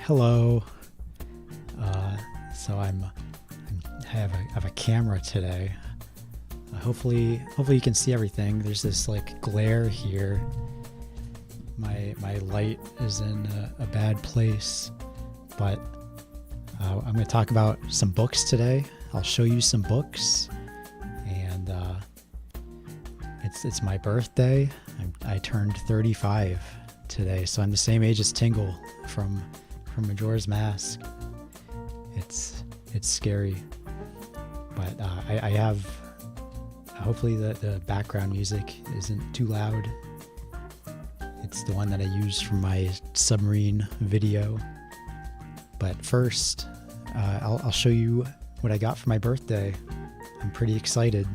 Hello. So I have a camera today. Hopefully you can see everything. There's this like glare here. My light is in a bad place, but I'm going to talk about some books today. I'll show you some books, and it's my birthday. I turned 35 today, so I'm the same age as Tingle from Majora's Mask. It's scary, but I have. Hopefully the background music isn't too loud. It's the one that I used for my submarine video. But first, I'll show you what I got for my birthday. I'm pretty excited.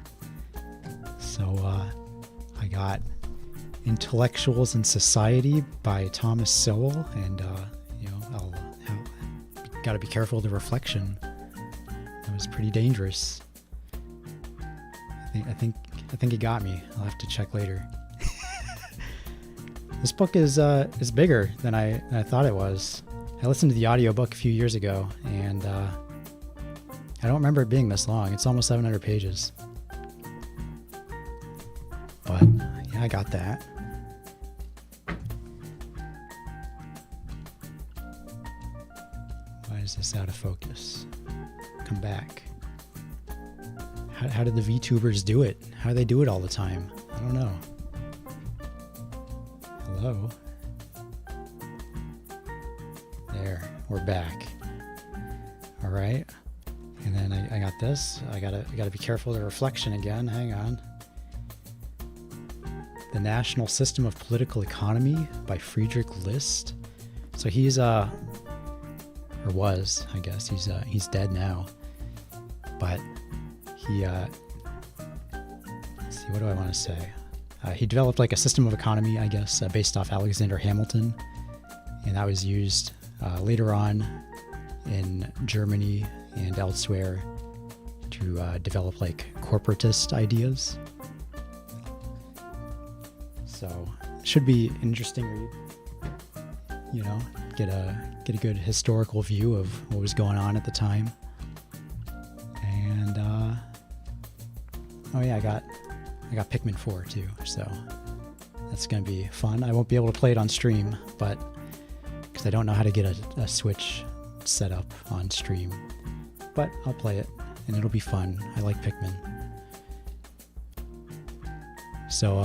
So I got Intellectuals in Society by Thomas Sowell, and I'll gotta be careful of the reflection. That was pretty dangerous. I think it got me. I'll have to check later. This book is bigger than I thought it was. I listened to the audiobook a few years ago, and I don't remember it being this long. It's almost 700 pages. But yeah, I got that. Why is this out of focus? Come back. How did the VTubers do it? How do they do it all the time? I don't know. Hello? There, we're back. All right. And then I got this. I gotta be careful of the reflection again. Hang on. The National System of Political Economy by Friedrich List. So he's or was, I guess. He's dead now. But he let's see, what do I want to say? He developed like a system of economy, I guess, based off Alexander Hamilton, and that was used later on in Germany and elsewhere to develop like corporatist ideas. So it should be an interesting read. Get a good historical view of what was going on at the time. And oh yeah, I got Pikmin 4 too, so that's gonna be fun. I won't be able to play it on stream, but because I don't know how to get a Switch set up on stream, but I'll play it and it'll be fun. I like Pikmin. So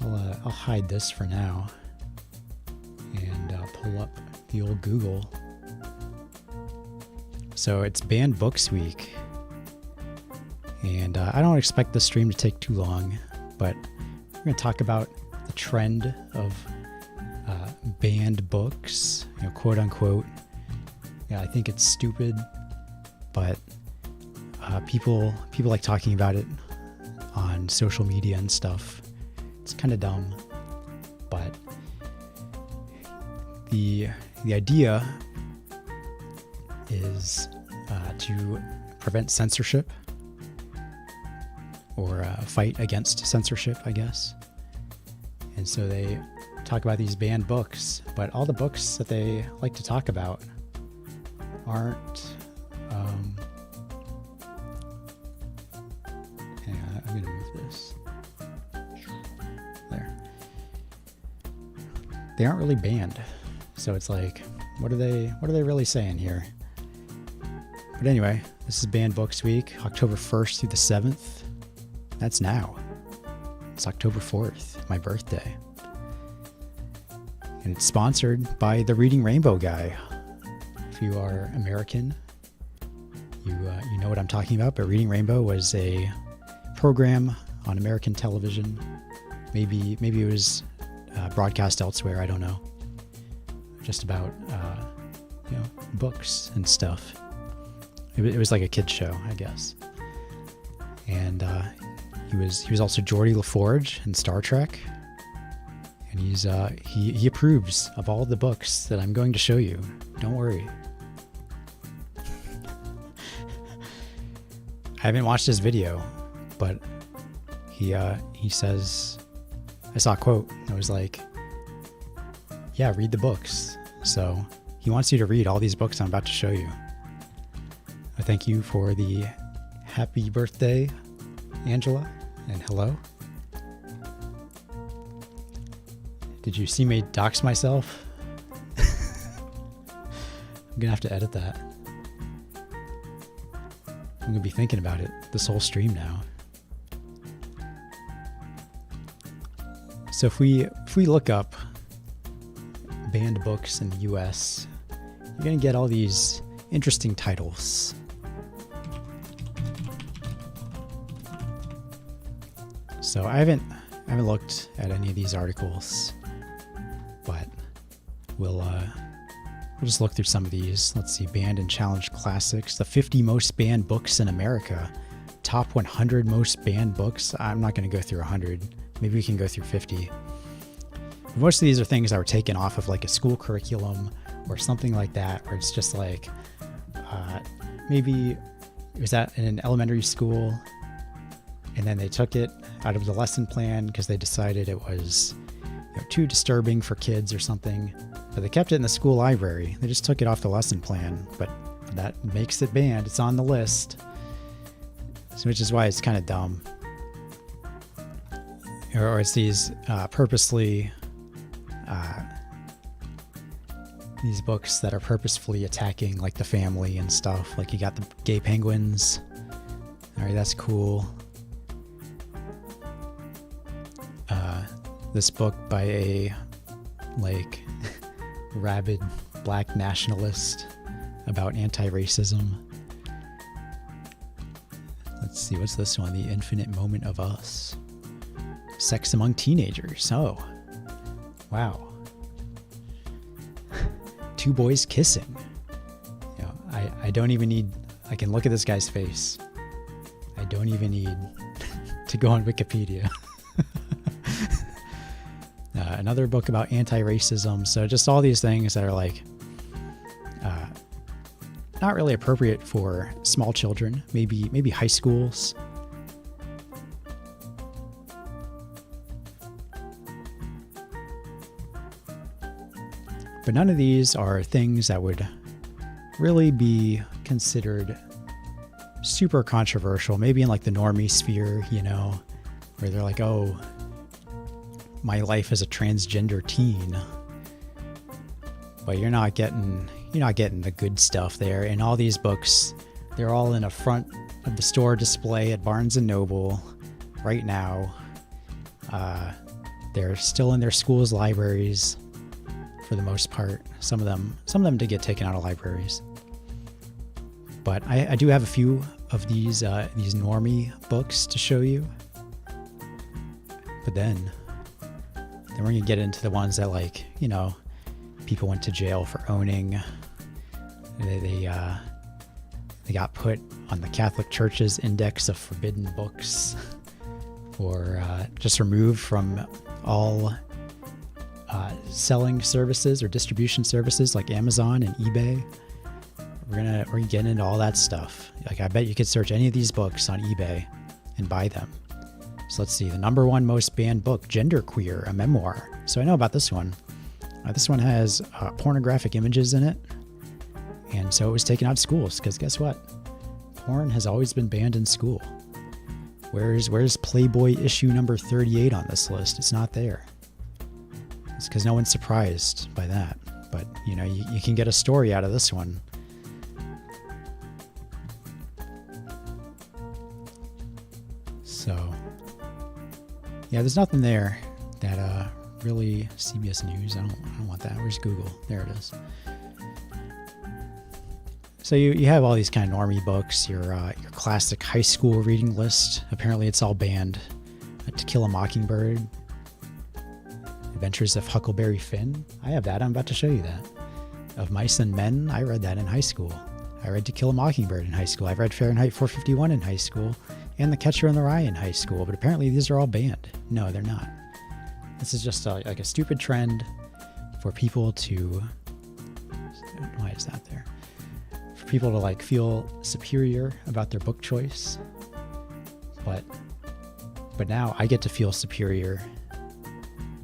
I'll hide this for now and pull up the old Google. So it's Banned Books Week. And I don't expect this stream to take too long, but we're going to talk about the trend of banned books, quote unquote. Yeah, I think it's stupid, but people like talking about it on social media and stuff. It's kind of dumb, but the idea is to prevent censorship, or fight against censorship, I guess. And so they talk about these banned books, but all the books that they like to talk about aren't. Hang on, I'm gonna move this. There. They aren't really banned, so it's like, what are they really saying here? But anyway, this is Banned Books Week, October 1st through the 7th. That's now. It's October 4th, my birthday. And it's sponsored by the Reading Rainbow guy. If you are American, you know what I'm talking about, but Reading Rainbow was a program on American television. Maybe it was broadcast elsewhere, I don't know. Just about books and stuff. It was like a kid's show, I guess. And he was also Geordie LaForge in Star Trek, and he approves of all the books that I'm going to show you. Don't worry. I haven't watched his video, but he says, I saw a quote that was like, yeah, read the books. So he wants you to read all these books I'm about to show you. I thank you for the happy birthday, Angela, and hello. Did you see me dox myself? I'm gonna have to edit that. I'm gonna be thinking about it this whole stream now. So if we look up banned books in the US, you're gonna get all these interesting titles. So I haven't looked at any of these articles, but we'll just look through some of these. Let's see, banned and challenged classics, the 50 most banned books in America, top 100 most banned books. I'm not going to go through 100. Maybe we can go through 50. Most of these are things that were taken off of like a school curriculum or something like that, where it's just like maybe it was at in an elementary school, and then they took it out of the lesson plan because they decided it was too disturbing for kids or something. But they kept it in the school library. They just took it off the lesson plan, but that makes it banned. It's on the list, so, which is why it's kind of dumb. Or it's these purposely these books that are purposefully attacking like the family and stuff. Like you got the gay penguins. All right, that's cool. This book by a like rabid black nationalist about anti-racism. Let's see, what's this one? The Infinite Moment of Us. Sex among teenagers. Oh, wow. Two boys kissing. You know, I don't even need, I can look at this guy's face. I don't even need to go on Wikipedia. Another book about anti-racism. So just all these things that are like not really appropriate for small children, maybe high schools. But none of these are things that would really be considered super controversial, maybe in like the normie sphere, you know, where they're like, oh, my life as a transgender teen. But you're not getting the good stuff there. And all these books, they're all in a front of the store display at Barnes and Noble right now. They're still in their schools' libraries for the most part. Some of them did get taken out of libraries. But I do have a few of these normie books to show you. But then we're gonna get into the ones that, like, you know, people went to jail for owning. They got put on the Catholic Church's index of forbidden books, or just removed from all selling services or distribution services like Amazon and eBay. We're gonna get into all that stuff. Like, I bet you could search any of these books on eBay and buy them. So let's see, the number one most banned book, Genderqueer, a memoir. So I know about this one. This one has pornographic images in it. And so it was taken out of schools, because guess what? Porn has always been banned in school. Where's Playboy issue number 38 on this list? It's not there. It's because no one's surprised by that. But, you know, you can get a story out of this one. So, yeah, there's nothing there that really CBS News. I don't want that. Where's Google? There it is. So you have all these kind of normie books, your classic high school reading list. Apparently it's all banned. To Kill a Mockingbird, Adventures of Huckleberry Finn. I have that. I'm about to show you that. Of Mice and Men. I read that in high school. I read To Kill a Mockingbird in high school. I've read Fahrenheit 451 in high school, and The Catcher in the Rye in high school. But apparently these are all banned. No, they're not. This is just like a stupid trend for people to. Why is that there? For people to like feel superior about their book choice. But now I get to feel superior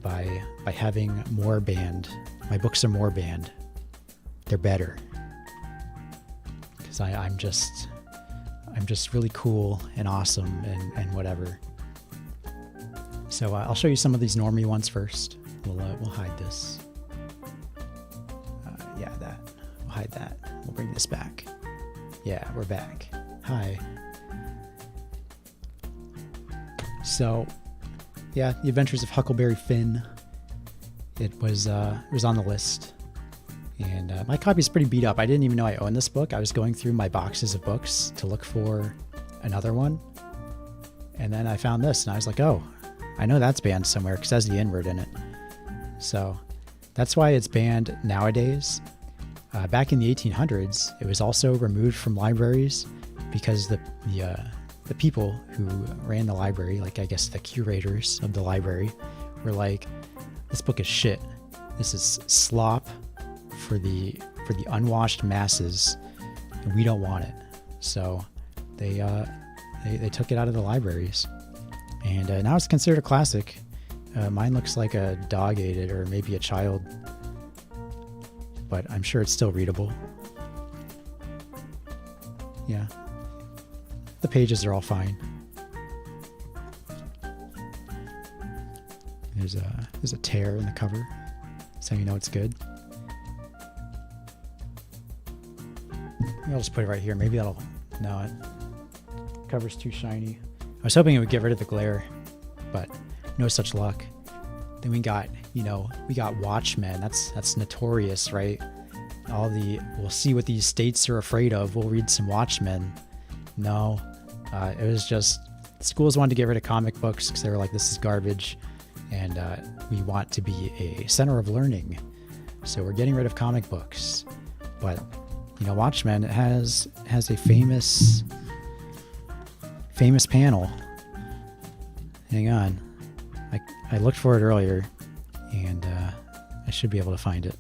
by having more banned. My books are more banned they're better. Because I'm just really cool and awesome and whatever. So I'll show you some of these normie ones first. We'll hide this. Yeah, that. We'll hide that. We'll bring this back. Yeah, we're back. Hi. So, yeah, The Adventures of Huckleberry Finn. It was on the list. And my copy's pretty beat up. I didn't even know I owned this book. I was going through my boxes of books to look for another one. And then I found this, and I was like, oh, I know that's banned somewhere because it has the N-word in it. So that's why it's banned nowadays. Back in the 1800s, it was also removed from libraries because the people who ran the library, like I guess the curators of the library, were like, this book is shit. This is slop for the unwashed masses, and we don't want it. So they took it out of the libraries, and now it's considered a classic. Mine looks like a dog ate it, or maybe a child, but I'm sure it's still readable. Yeah, the pages are all fine. There's a tear in the cover, so you know it's good. I'll just put it right here. Maybe that'll... No, it cover's too shiny. I was hoping it would get rid of the glare, but no such luck. Then we got Watchmen. That's notorious, right? We'll see what these states are afraid of. We'll read some Watchmen. No, it was just schools wanted to get rid of comic books because they were like, this is garbage, and we want to be a center of learning, so we're getting rid of comic books. But Watchmen has a famous panel. Hang on, I looked for it earlier, and I should be able to find it.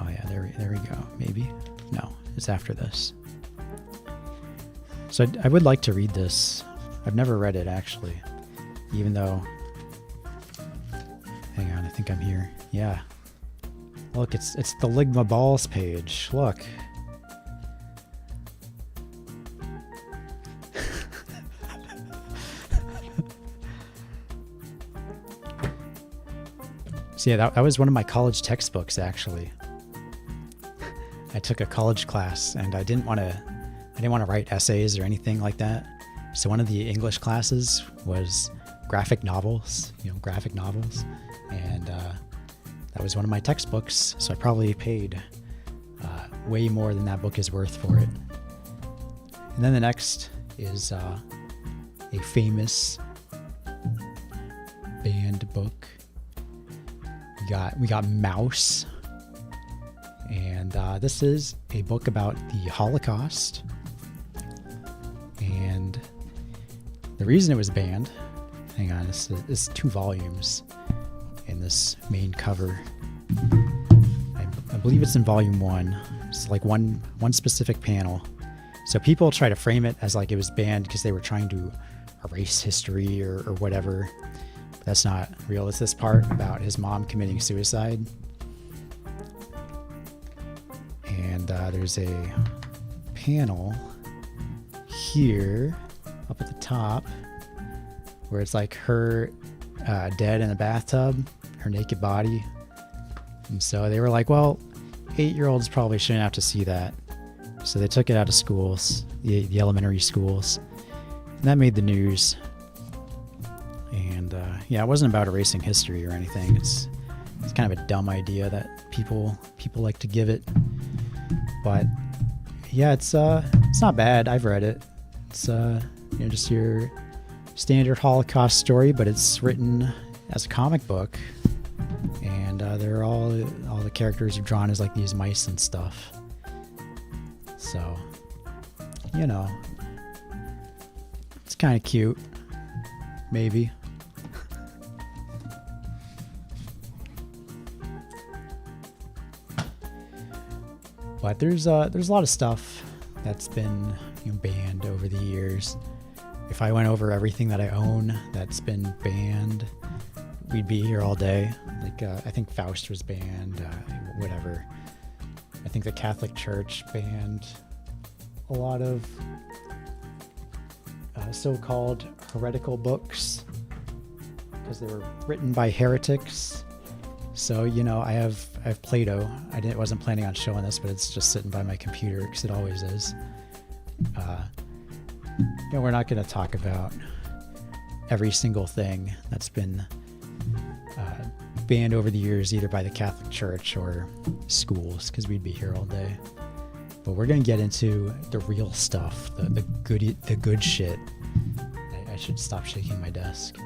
Oh yeah, there we go. Maybe no, it's after this. So I would like to read this. I've never read it actually, even though. Hang on, I think I'm here. Yeah. Look, it's the Ligma Balls page. Look. So yeah, that was one of my college textbooks actually. I took a college class, and I didn't want to write essays or anything like that. So one of the English classes was graphic novels, and that was one of my textbooks. So I probably paid way more than that book is worth for it. And then the next is a famous banned book. We got Mouse, and this is a book about the Holocaust. And the reason it was banned, hang on, this is 2 volumes in this main cover. I believe it's in volume 1. It's like one specific panel. So people try to frame it as like it was banned because they were trying to erase history or whatever. But that's not real. It's this part about his mom committing suicide. And there's a panel here up at the top where it's like her dead in a bathtub, her naked body. And so they were like, well, 8-year-olds probably shouldn't have to see that. So they took it out of schools, the elementary schools. And that made the news. And yeah, it wasn't about erasing history or anything. It's kind of a dumb idea that people like to give it. But yeah, it's not bad. I've read it. It's just your standard Holocaust story, but it's written as a comic book, and they're all the characters are drawn as like these mice and stuff. So, it's kind of cute, maybe. But there's a lot of stuff that's been banned over the years. If I went over everything that I own that's been banned, we'd be here all day. Like, I think Faust was banned, whatever. I think the Catholic Church banned a lot of so-called heretical books because they were written by heretics. So, I have Plato. Wasn't planning on showing this, but it's just sitting by my computer because it always is. We're not going to talk about every single thing that's been banned over the years, either by the Catholic Church or schools, because we'd be here all day. But we're going to get into the real stuff, the good shit. I should stop shaking my desk.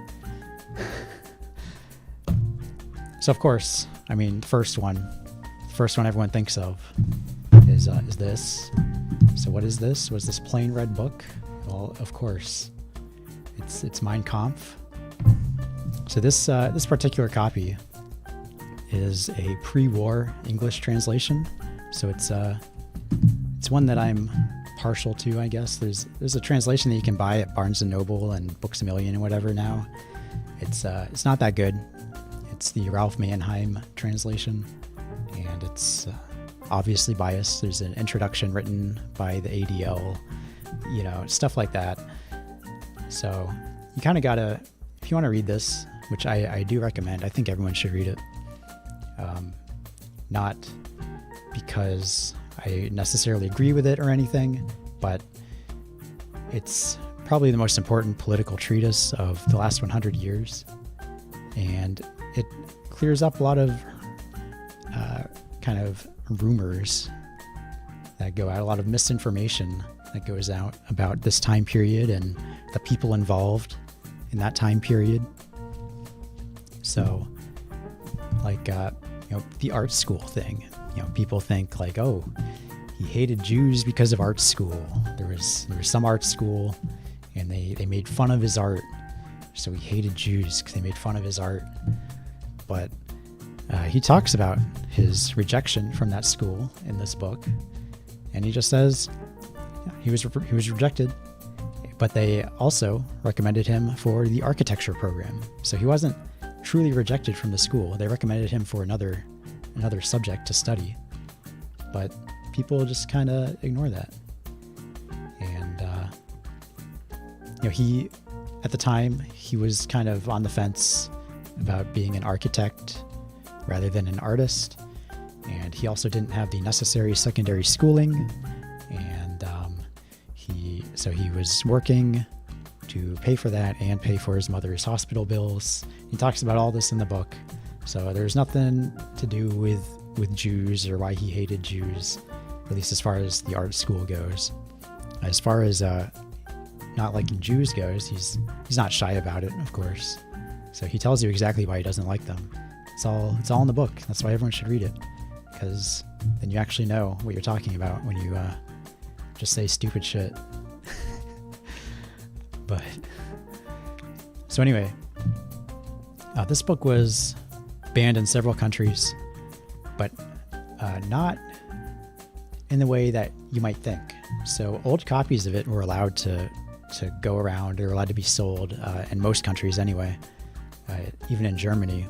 So, of course, the first one everyone thinks of is this. So what is this? Was this plain red book? Well, of course, it's Mein Kampf. So this particular copy is a pre-war English translation. So it's one that I'm partial to, I guess. There's a translation that you can buy at Barnes & Noble and Books A Million and whatever now. It's not that good. It's the Ralph Mannheim translation, and it's obviously biased. There's an introduction written by the ADL, stuff like that. So you kind of gotta, if you want to read this, which I do recommend, I think everyone should read it. Not because I necessarily agree with it or anything, but it's probably the most important political treatise of the last 100 years. And it clears up a lot of kind of rumors that go out, a lot of misinformation that goes out about this time period and the people involved in that time period. So, like, the art school thing. People think like, oh, he hated Jews because of art school. There was some art school, and they made fun of his art. So he hated Jews because they made fun of his art. But he talks about his rejection from that school in this book, and he just says he was rejected, but they also recommended him for the architecture program. So he wasn't truly rejected from the school. They recommended him for another subject to study, but people just kind of ignore that. And he, at the time, he was kind of on the fence about being an architect rather than an artist, and he also didn't have the necessary secondary schooling, and he was working to pay for that and pay for his mother's hospital bills. He talks about all this in the book. So there's nothing to do with Jews or why he hated Jews, at least as far as the art school goes. As far as not liking Jews goes, he's not shy about it, of course. So he tells you exactly why he doesn't like them. It's all in the book. That's why everyone should read it, because then you actually know what you're talking about when you just say stupid shit. But so anyway, this book was banned in several countries, but not in the way that you might think. So old copies of it were allowed to go around. They were allowed to be sold in most countries anyway. Even in Germany,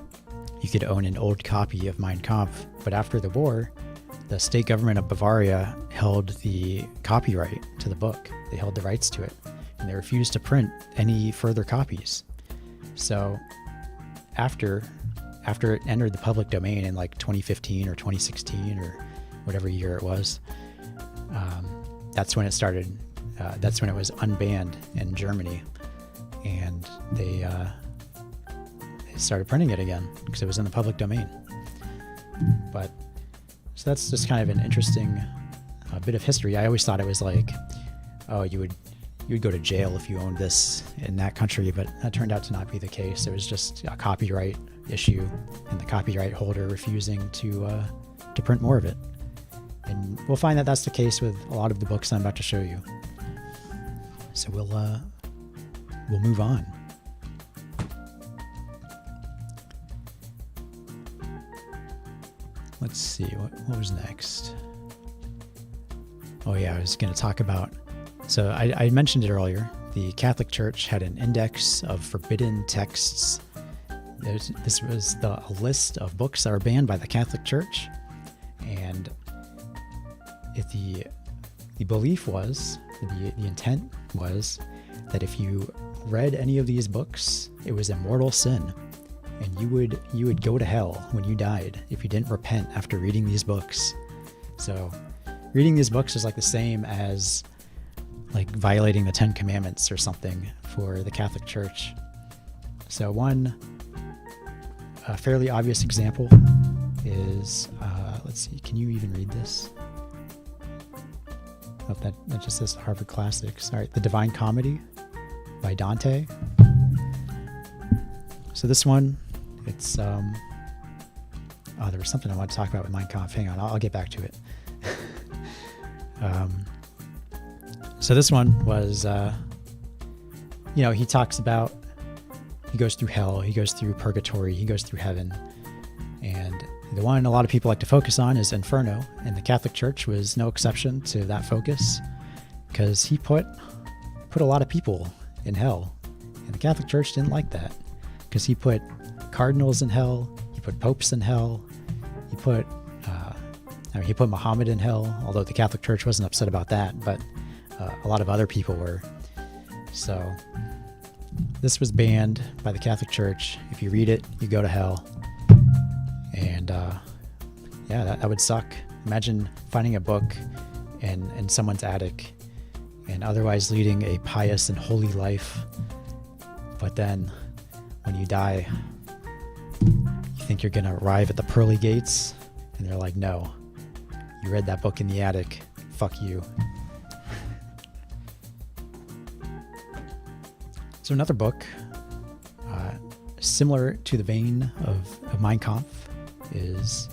you could own an old copy of Mein Kampf. But after the war, the state government of Bavaria held the copyright to the book. They held the rights to it, and they refused to print any further copies. So after it entered the public domain in like 2015 or 2016 or whatever year it was, that's when it started. That's when it was unbanned in Germany, and they started printing it again because it was in the public domain. But so that's just kind of an interesting bit of history. I always thought it was like, oh, you would go to jail if you owned this in that country, but that turned out to not be the case. It was just a copyright issue and the copyright holder refusing to print more of it. And we'll find that that's the case with a lot of the books I'm about to show you. So we'll move on. Let's see, what was next? Oh yeah, I was going to talk about, so I mentioned it earlier, the Catholic Church had an index of forbidden texts this was a list of books that were banned by the Catholic Church, and the belief was, the intent was that if you read any of these books, it was a mortal sin, and you would go to hell when you died if you didn't repent after reading these books. So reading these books is like the same as like violating the 10 Commandments or something for the Catholic Church. So a fairly obvious example is, let's see, can you even read this? Oh, that just says Harvard Classics. All right, The Divine Comedy by Dante. So this one, it's, there was something I wanted to talk about with Mein Kampf. Hang on, I'll get back to it. So this one was, he talks about, he goes through hell, he goes through purgatory, he goes through heaven. And the one a lot of people like to focus on is Inferno, and the Catholic Church was no exception to that focus, because he put a lot of people in hell, and the Catholic Church didn't like that, because he put cardinals in hell, he put popes in hell, he put Muhammad in hell, although the Catholic Church wasn't upset about that, but a lot of other people were. So this was banned by the Catholic Church. If you read it, you go to hell. And that would suck. Imagine finding a book in someone's attic and otherwise leading a pious and holy life, but then when you die, you think you're gonna arrive at the pearly gates, and they're like, no, you read that book in the attic, fuck you. So another book similar to the vein of Mein Kampf is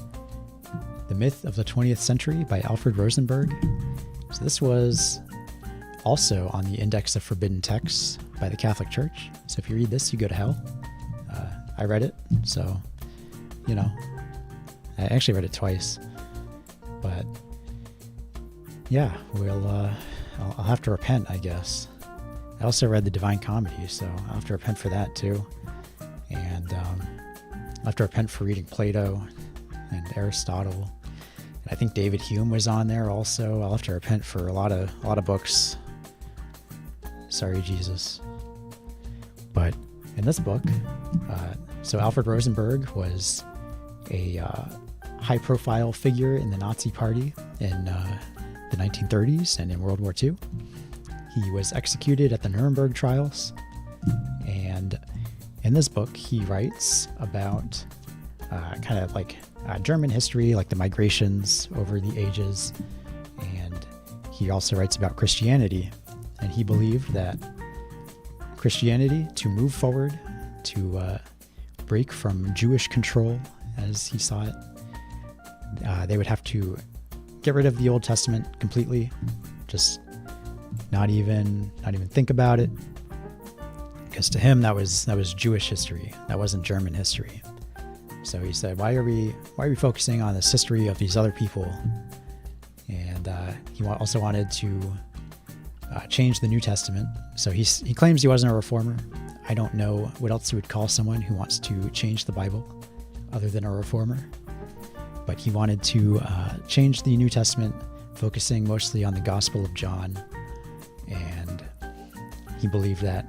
The Myth of the 20th Century by Alfred Rosenberg. So this was also on the Index of Forbidden Texts by the Catholic Church. So if you read this, you go to hell. I read it, so, I actually read it twice. But yeah, I'll have to repent, I guess. I also read The Divine Comedy, so I'll have to repent for that too. And I'll have to repent for reading Plato and Aristotle. And I think David Hume was on there also. I'll have to repent for a lot of books. Sorry, Jesus. But in this book, so Alfred Rosenberg was a high-profile figure in the Nazi Party in the 1930s and in World War II. He was executed at the Nuremberg trials, and in this book he writes about kind of like German history, like the migrations over the ages, and he also writes about Christianity, and he believed that Christianity, to move forward, to break from Jewish control as he saw it, they would have to get rid of the Old Testament completely, just not even think about it, because to him that was Jewish history, that wasn't German history. So he said, why are we focusing on this history of these other people? And he also wanted to change the New Testament. So he claims he wasn't a reformer. I don't know what else you would call someone who wants to change the Bible other than a reformer. But he wanted to change the New Testament, focusing mostly on the Gospel of John. And he believed that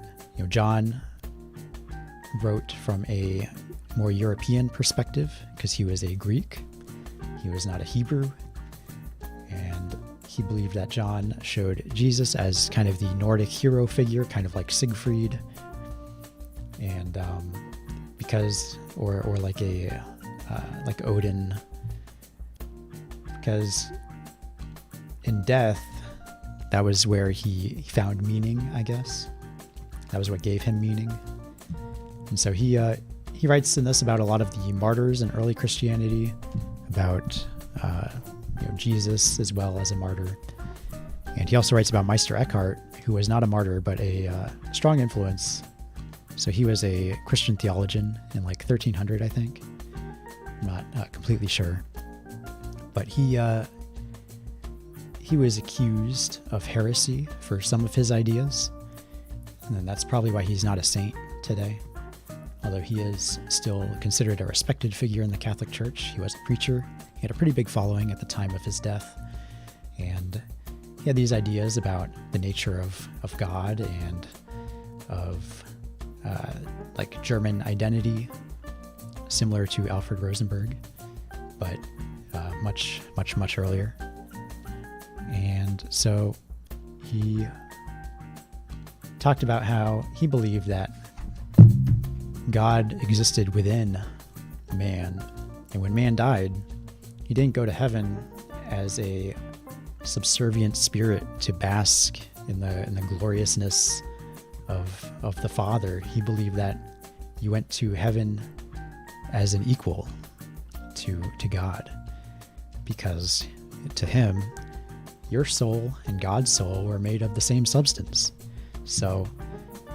John wrote from a more European perspective because he was a Greek. He was not a Hebrew. And he believed that John showed Jesus as kind of the Nordic hero figure, kind of like Siegfried. And or like like Odin, because in death, that was where he found meaning, I guess. That was what gave him meaning. And so he writes in this about a lot of the martyrs in early Christianity, about Jesus as well as a martyr. And he also writes about Meister Eckhart, who was not a martyr, but a strong influence. So he was a Christian theologian in like 1300, I think. I'm not completely sure. But he was accused of heresy for some of his ideas. And that's probably why he's not a saint today. although he is still considered a respected figure in the Catholic Church. He was a preacher. He had a pretty big following at the time of his death. And he had these ideas about the nature of God and of like German identity, similar to Alfred Rosenberg, but much, much, much earlier. And so he talked about how he believed that God existed within man, and when man died, he didn't go to heaven as a subservient spirit to bask in the gloriousness of the Father. He believed that you went to heaven as an equal to God, because to him, your soul and God's soul were made of the same substance. So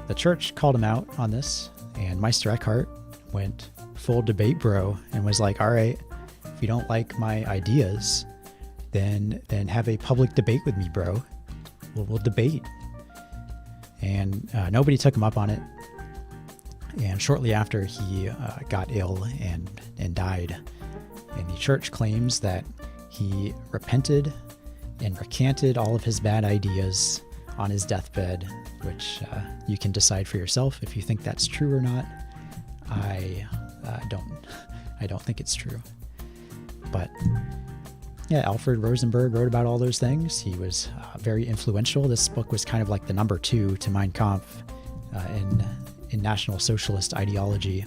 the church called him out on this, and Meister Eckhart went full debate bro and was like, all right, if you don't like my ideas, then have a public debate with me, bro. We'll debate. And nobody took him up on it. And shortly after, he got ill and died. And the church claims that he repented and recanted all of his bad ideas on his deathbed, which you can decide for yourself if you think that's true or not. I don't think it's true. But yeah, Alfred Rosenberg wrote about all those things. He was very influential. This book was kind of like the number 2 to Mein Kampf in National Socialist ideology.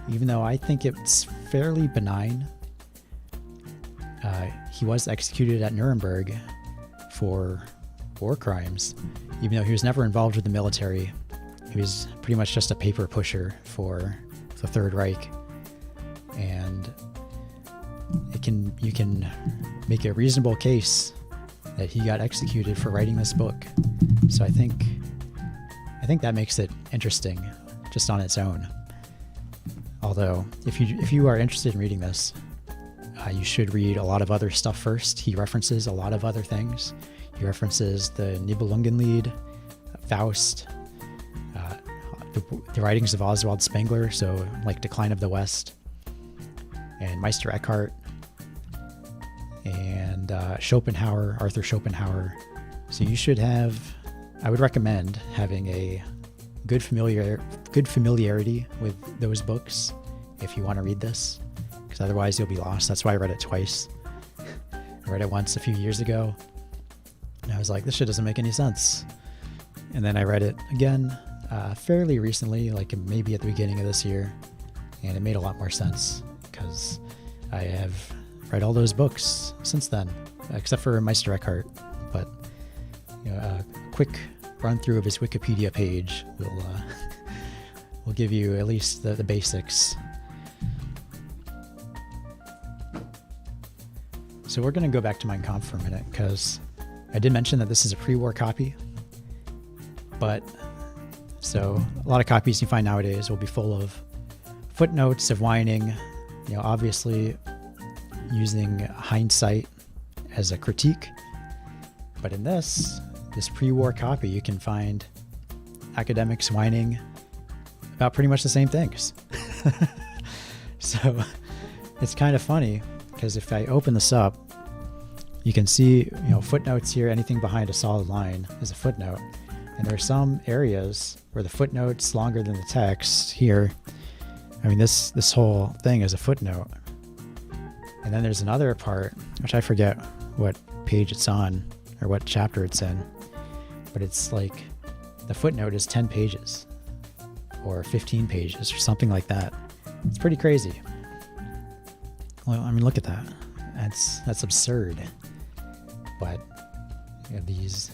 Even though I think it's fairly benign, he was executed at Nuremberg for war crimes. Even though he was never involved with the military, he was pretty much just a paper pusher for the Third Reich. And you can make a reasonable case that he got executed for writing this book. So I think that makes it interesting just on its own. Although if you are interested in reading this, you should read a lot of other stuff first. He references a lot of other things. He references the Nibelungenlied, Faust, the writings of Oswald Spengler, so like Decline of the West, and Meister Eckhart, and Arthur Schopenhauer. So you should I would recommend having a good familiarity with those books if you want to read this, because otherwise you'll be lost. That's why I read it twice. I read it once a few years ago, and I was like, this shit doesn't make any sense. And then I read it again fairly recently, like maybe at the beginning of this year, and it made a lot more sense because I have read all those books since then, except for Meister Eckhart. But a quick run through of his Wikipedia page will give you at least the basics. So we're going to go back to Mein Kampf for a minute, because I did mention that this is a pre-war copy. But so a lot of copies you find nowadays will be full of footnotes of whining, obviously using hindsight as a critique. But in this pre-war copy, you can find academics whining about pretty much the same things. So it's kind of funny, because if I open this up, you can see, footnotes here. Anything behind a solid line is a footnote. And there are some areas where the footnote's longer than the text here. I mean, this whole thing is a footnote. And then there's another part, which I forget what page it's on or what chapter it's in. But it's like the footnote is 10 pages or 15 pages or something like that. It's pretty crazy. Well, I mean, look at that. That's absurd. But these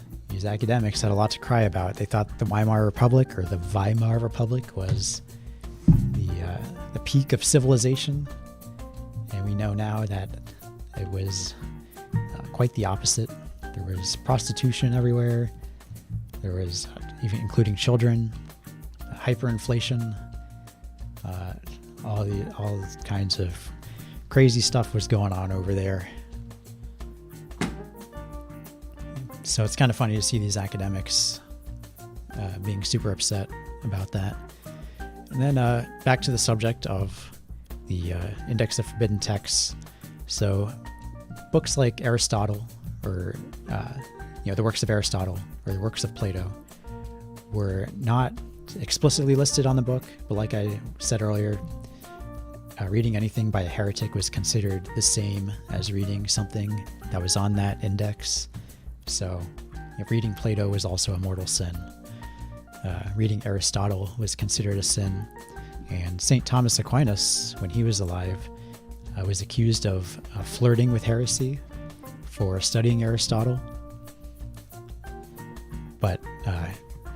academics had a lot to cry about. They thought the Weimar Republic, or the Weimar Republic, was the peak of civilization, and we know now that it was quite the opposite. There was prostitution everywhere. There was even including children, hyperinflation, all kinds of crazy stuff was going on over there. So it's kind of funny to see these academics being super upset about that. And then back to the subject of the Index of Forbidden Texts. So books like Aristotle, or the works of Aristotle, or the works of Plato, were not explicitly listed on the book, but like I said earlier, reading anything by a heretic was considered the same as reading something that was on that index. So reading Plato was also a mortal sin. Reading Aristotle was considered a sin. And St. Thomas Aquinas, when he was alive, was accused of flirting with heresy for studying Aristotle. But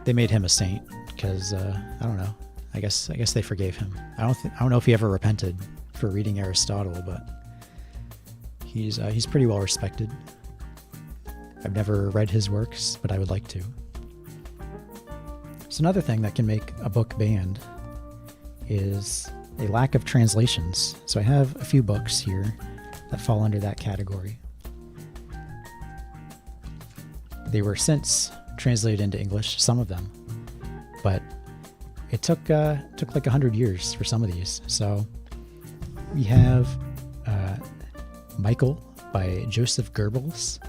they made him a saint because, I don't know, I guess they forgave him. I don't know if he ever repented for reading Aristotle, but he's pretty well respected. I've never read his works, but I would like to. So another thing that can make a book banned is a lack of translations. So I have a few books here that fall under that category. They were since translated into English, some of them, but it took like 100 years for some of these. So we have Michael by Joseph Goebbels,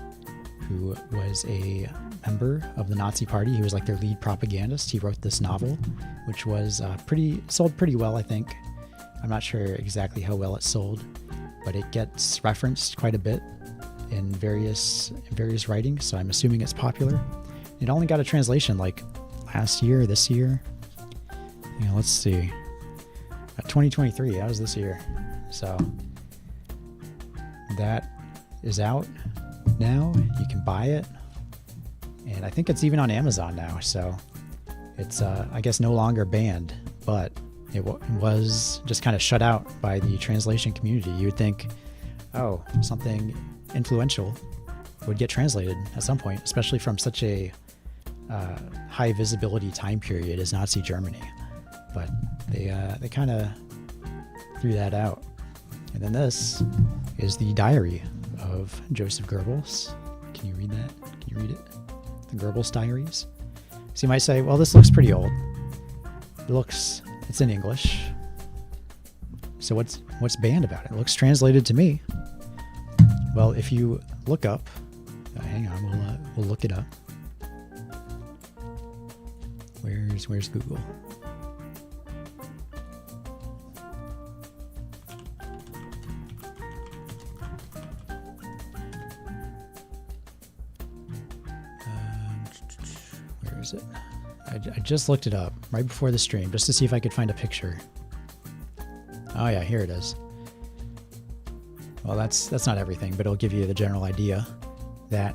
who was a member of the Nazi Party. He was like their lead propagandist. He wrote this novel, which was sold pretty well, I think. I'm not sure exactly how well it sold, but it gets referenced quite a bit in various writings, so I'm assuming it's popular. It only got a translation like last year, this year. Let's see. 2023, that was this year. So that is out now. You can buy it. And I think it's even on Amazon now. So it's, I guess, no longer banned, but it was just kind of shut out by the translation community. You would think, oh, something influential would get translated at some point, especially from such a high visibility time period as Nazi Germany. But they kind of threw that out. And then this is the diary of Joseph Goebbels. Can you read that? Can you read it? The Goebbels diaries. So you might say, well, this looks pretty old. It's in English. So what's banned about it? It looks translated to me. Well, if you look up, hang on, we'll look it up. Where's Google? Where is it? I just looked it up right before the stream just to see if I could find a picture. Oh yeah, here it is. Well, that's not everything, but it'll give you the general idea that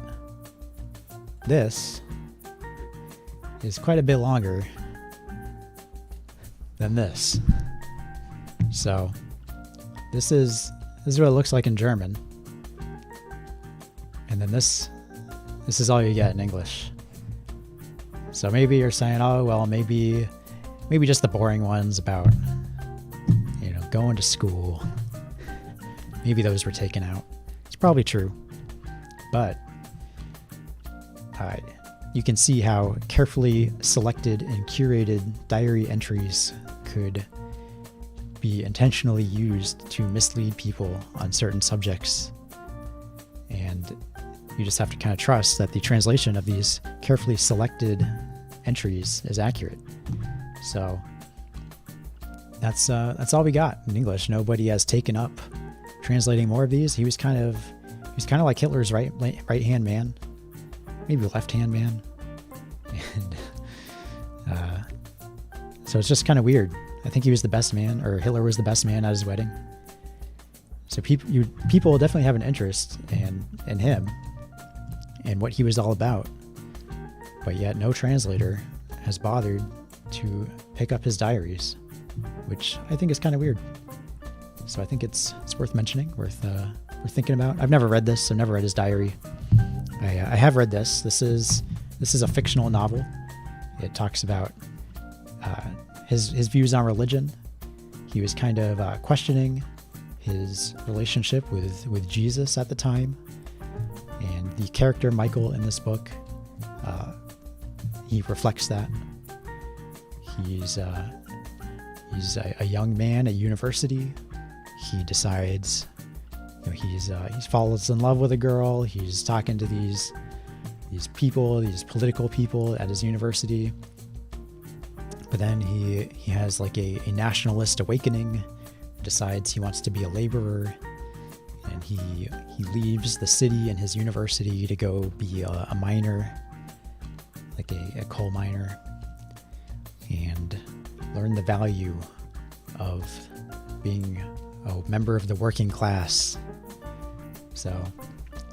this is quite a bit longer than this. So this is what it looks like in German. And then this is all you get in English. So maybe you're saying, oh, well, maybe just the boring ones about, going to school. Maybe those were taken out. It's probably true. But you can see how carefully selected and curated diary entries could be intentionally used to mislead people on certain subjects. And you just have to kind of trust that the translation of these carefully selected entries is accurate. So that's all we got in English. Nobody has taken up translating more of these. He was kind of like Hitler's right hand man, maybe left hand man, and so it's just kind of weird. I think he was the best man, or Hitler was the best man at his wedding. So people definitely have an interest in him and what he was all about, but yet no translator has bothered to pick up his diaries, which I think is kind of weird. So I think it's worth mentioning, worth thinking about. I've never read this. I've never read his diary. I have read this. This is a fictional novel. It talks about his views on religion. He was kind of questioning his relationship with Jesus at the time, and the character Michael in this book, he reflects that. He's He's a young man at university. He decides, he falls in love with a girl. He's talking to these people, these political people at his university. But then he has like a nationalist awakening, decides he wants to be a laborer, and he leaves the city and his university to go be a miner, like a coal miner, and learn the value of being a member of the working class. So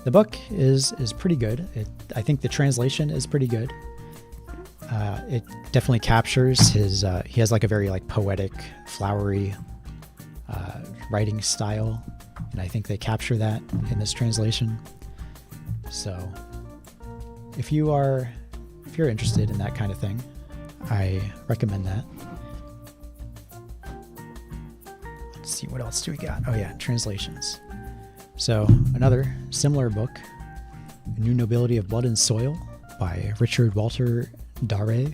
the book is pretty good. I think the translation is pretty good. It definitely captures his, he has like a very like poetic, flowery writing style. And I think they capture that in this translation. So if you're interested in that kind of thing, I recommend that. Let's see, what else do we got? Oh yeah, translations. So another similar book, A New Nobility of Blood and Soil by Richard Walter Dare.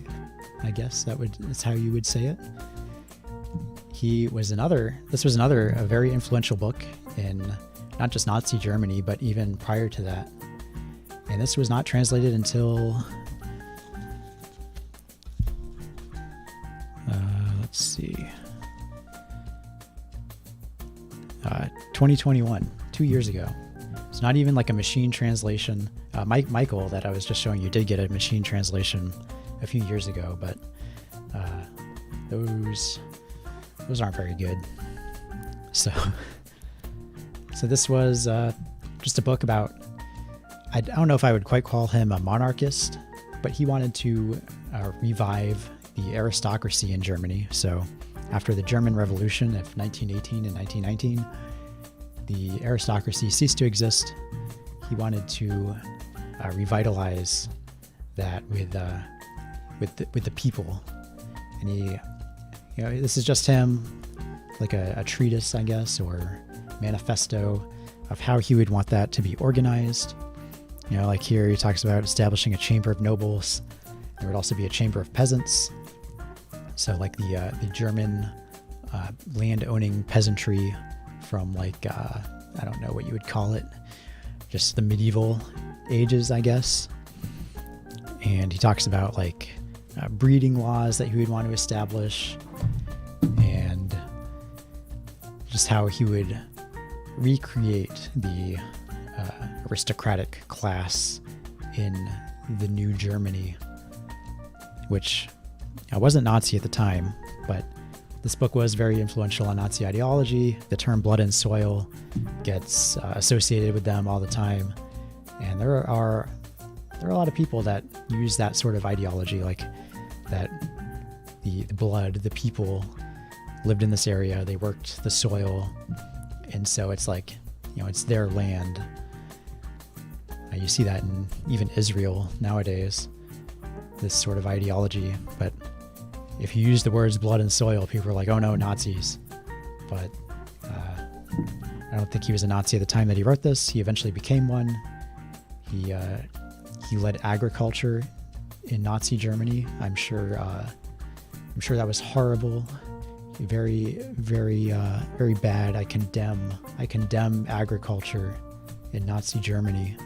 I guess that's how you would say it. This was another a very influential book in not just Nazi Germany, but even prior to that. And this was not translated until, let's see, 2021, 2 years ago. It's not even like a machine translation. Michael, that I was just showing you, did get a machine translation a few years ago, but those aren't very good. So this was just a book about, I don't know if I would quite call him a monarchist, but he wanted to revive the aristocracy in Germany. So after the German Revolution of 1918 and 1919, the aristocracy ceased to exist. He wanted to revitalize that with the people, and this is just him, like a treatise, I guess, or manifesto of how he would want that to be organized. Like here he talks about establishing a chamber of nobles. There would also be a chamber of peasants. So like the German land-owning peasantry from like, I don't know what you would call it, just the medieval ages, I guess. And he talks about like breeding laws that he would want to establish, and just how he would recreate the aristocratic class in the new Germany, which wasn't Nazi at the time, but this book was very influential on Nazi ideology. The term blood and soil gets associated with them all the time, and there are a lot of people that use that sort of ideology, like that the blood, the people lived in this area, they worked the soil, and so it's like, it's their land. You see that in even Israel nowadays, this sort of ideology. But if you use the words blood and soil, people are like, oh no, Nazis. But I don't think he was a Nazi at the time that he wrote this. He eventually became one. He led agriculture in Nazi Germany. I'm sure that was horrible, very, very, very bad. I condemn agriculture in Nazi Germany.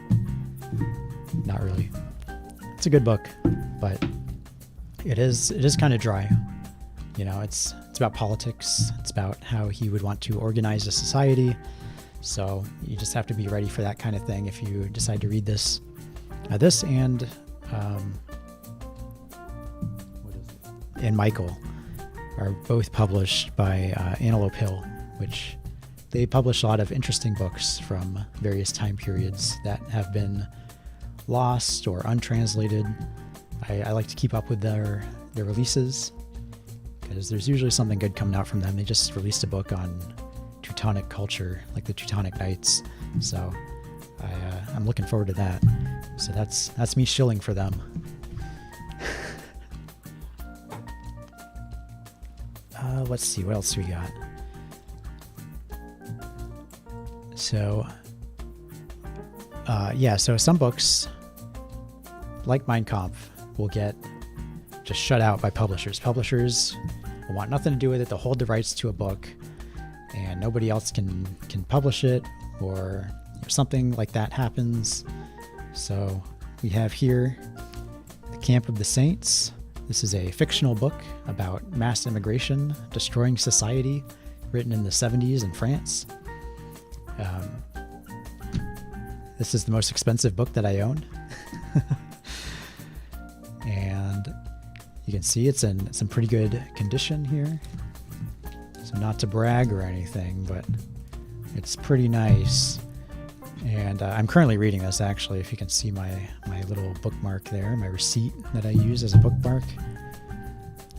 Not really. It's a good book, but it is kind of dry. It's about politics. It's about how he would want to organize a society. So you just have to be ready for that kind of thing if you decide to read this. This and Michael are both published by Antelope Hill, which they publish a lot of interesting books from various time periods that have been lost or untranslated. I like to keep up with their releases, because there's usually something good coming out from them. They just released a book on Teutonic culture, like the Teutonic Knights, so I'm looking forward to that. So that's me shilling for them. Let's see, what else we got? So so some books, like Mein Kampf, will get just shut out by publishers. Publishers will want nothing to do with it. They'll hold the rights to a book, and nobody else can publish it, or something like that happens. So we have here The Camp of the Saints. This is a fictional book about mass immigration destroying society, written in the 70s in France. This is the most expensive book that I own. And you can see it's in pretty good condition here. So not to brag or anything, but it's pretty nice. And I'm currently reading this, actually, if you can see my little bookmark there, my receipt that I use as a bookmark.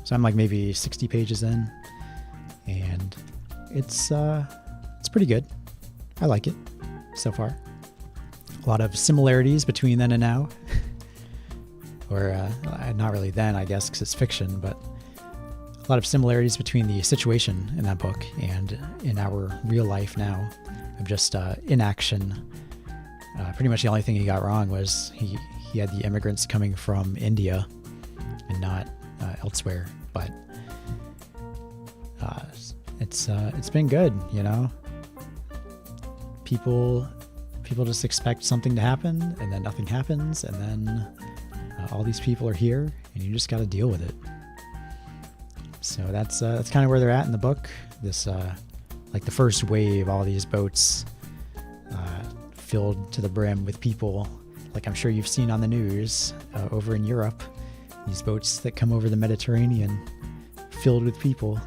So I'm like maybe 60 pages in, and it's pretty good. I like it so far. A lot of similarities between then and now. Or not really then, I guess, because it's fiction, but a lot of similarities between the situation in that book and in our real life now of just inaction. Pretty much the only thing he got wrong was he had the immigrants coming from India and not elsewhere. But it's been good, you know. People just expect something to happen, and then nothing happens, and then all these people are here, and you just got to deal with it. So that's kind of where they're at in the book. This like the first wave, all these boats filled to the brim with people, like I'm sure you've seen on the news over in Europe. These boats that come over the Mediterranean filled with people.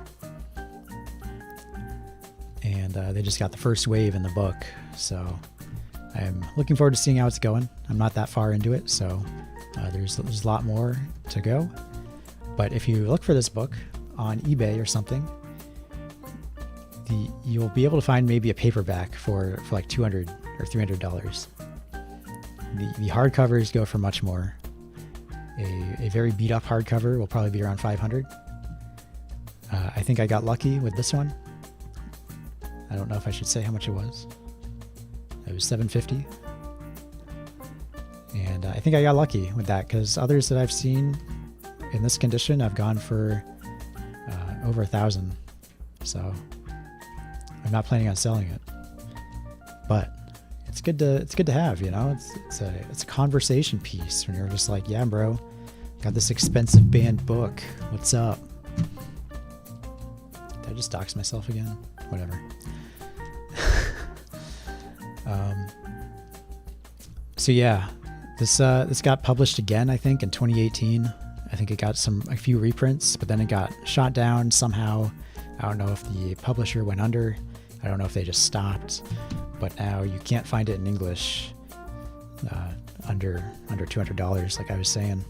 And they just got the first wave in the book. So I'm looking forward to seeing how it's going. I'm not that far into it, so there's a lot more to go. But if you look for this book on eBay or something, you'll be able to find maybe a paperback for like $200 or $300. The hardcovers go for much more. A very beat up hardcover will probably be around $500. I think I got lucky with this one. I don't know if I should say how much it was. It was $750. And I think I got lucky with that, because others that I've seen in this condition have gone for over $1,000. So I'm not planning on selling it. But it's good to have, you know. It's a conversation piece when you're just like, yeah, bro, got this expensive banned book. What's up? Did I just dox myself again? Whatever. So yeah, this got published again, I think, in 2018. I think it got a few reprints, but then it got shot down somehow. I don't know if the publisher went under. I don't know if they just stopped. But now you can't find it in English under $200, like I was saying.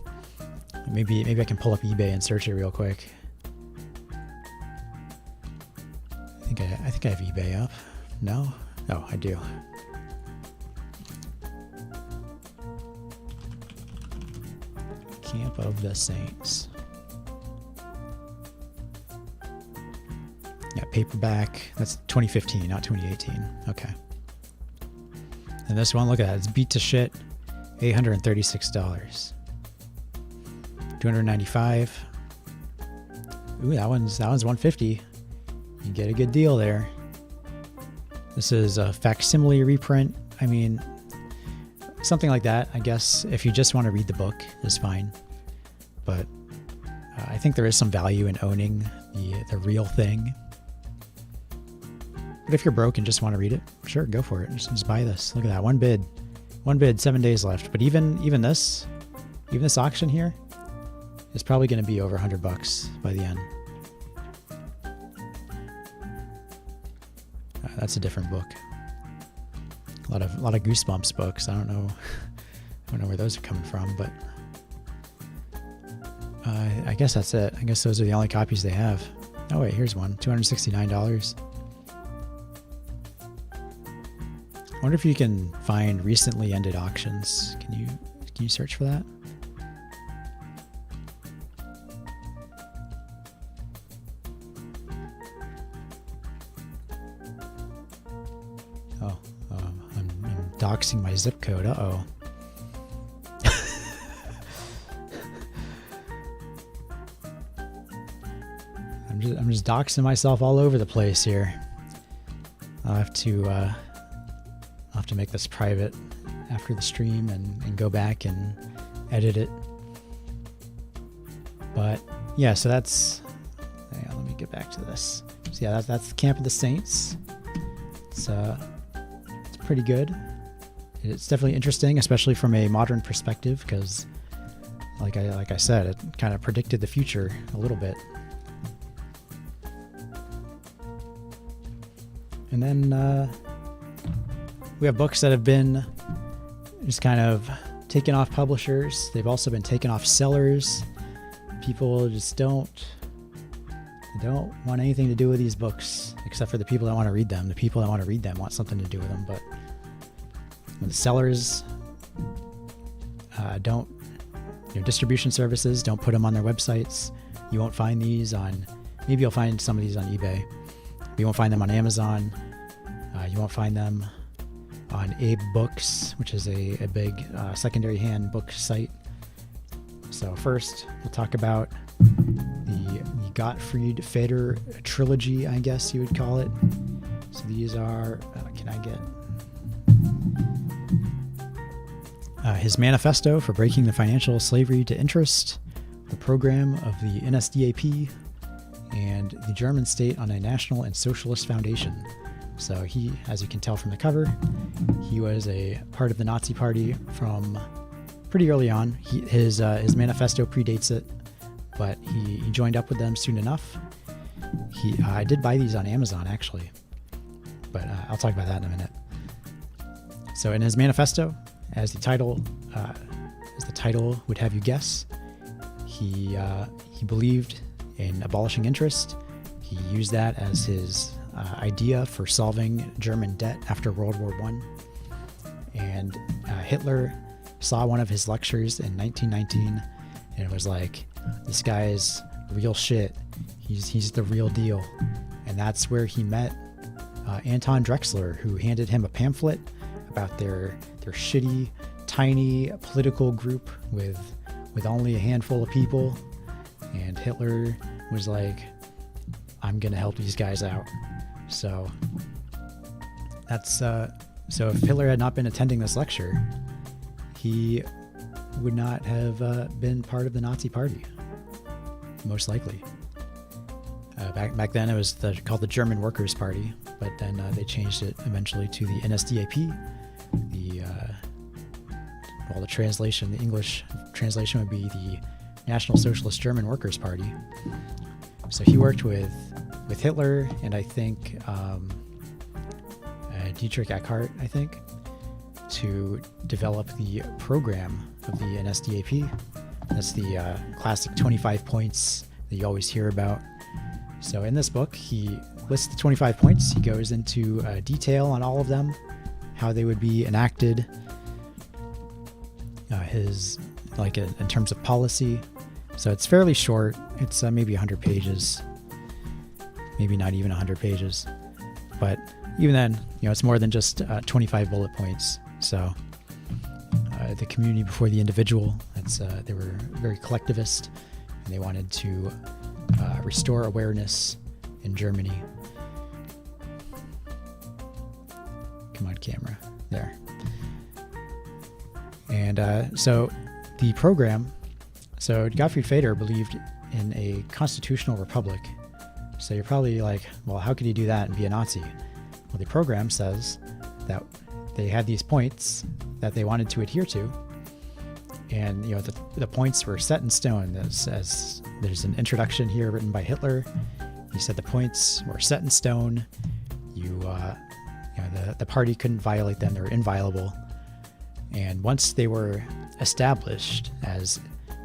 Maybe I can pull up eBay and search it real quick. I think I have eBay up. No? Oh, I do. Camp of the Saints. Yeah, paperback. That's 2015, not 2018. Okay. And this one, look at that. It's beat to shit. $836. $295. Ooh, that one's $150. You get a good deal there. This is a facsimile reprint. I mean, something like that, I guess, if you just want to read the book, is fine. But I think there is some value in owning the real thing. But if you're broke and just want to read it, sure, go for it. Just buy this. Look at that. One bid, 7 days left. But even this auction here is probably going to be over $100 by the end. That's a different book. A lot of Goosebumps books. I don't know where those are coming from, but I guess that's it. I guess those are the only copies they have. Oh wait, here's one. $269. I wonder if you can find recently ended auctions. Can you search for that? Oh, I'm doxing my zip code. Uh-oh. I'm just doxing myself all over the place here. I'll have to make this private after the stream and go back and edit it. But yeah, so that's. Hang on, let me get back to this. So yeah, that's the Camp of the Saints. It's pretty good. It's definitely interesting, especially from a modern perspective, because like I said, it kind of predicted the future a little bit. And then we have books that have been just kind of taken off publishers. They've also been taken off sellers. People just don't want anything to do with these books, except for the people that want to read them. The people that want to read them want something to do with them, but when the sellers don't, distribution services don't put them on their websites. You won't find these on, maybe you'll find some of these on eBay. You won't find them on Amazon. You won't find them on Abe Books, which is a big secondary hand book site. So first, we'll talk about the Gottfried Feder trilogy, I guess you would call it. So these are, can I get... his manifesto for breaking the financial slavery to interest, the program of the NSDAP, and the German state on a national and socialist foundation. So he, as you can tell from the cover, he was a part of the Nazi Party from pretty early on. His manifesto predates it, but he joined up with them soon enough. I did buy these on Amazon actually, but I'll talk about that in a minute. So in his manifesto, as the title would have you guess, he believed in abolishing interest. He used that as his idea for solving German debt after World War I. And Hitler saw one of his lectures in 1919, and it was like, this guy's real shit. He's the real deal. And that's where he met Anton Drexler, who handed him a pamphlet about their shitty, tiny political group with only a handful of people. And Hitler was like, I'm gonna help these guys out. So that's so if Hitler had not been attending this lecture, he would not have been part of the Nazi Party, most likely. Back then it was called the German Workers' Party, but then they changed it eventually to the NSDAP. The translation, the English translation would be the National Socialist German Workers' Party. So he worked with Hitler and I think Dietrich Eckart, I think, to develop the program of the NSDAP. That's the classic 25 points that you always hear about. So in this book, he lists the 25 points. He goes into detail on all of them, how they would be enacted, in terms of policy. So it's fairly short. It's maybe 100 pages, maybe not even 100 pages. But even then, it's more than just 25 bullet points. So the community before the individual, they were very collectivist, and they wanted to restore awareness in Germany. Come on, camera. There. And so the program, so Gottfried Feder believed in a constitutional republic. So you're probably like, well, how could you do that and be a Nazi? Well, the program says that they had these points that they wanted to adhere to. And, the points were set in stone. As there's an introduction here written by Hitler. He said the points were set in stone. The party couldn't violate them. They were inviolable. And once they were established as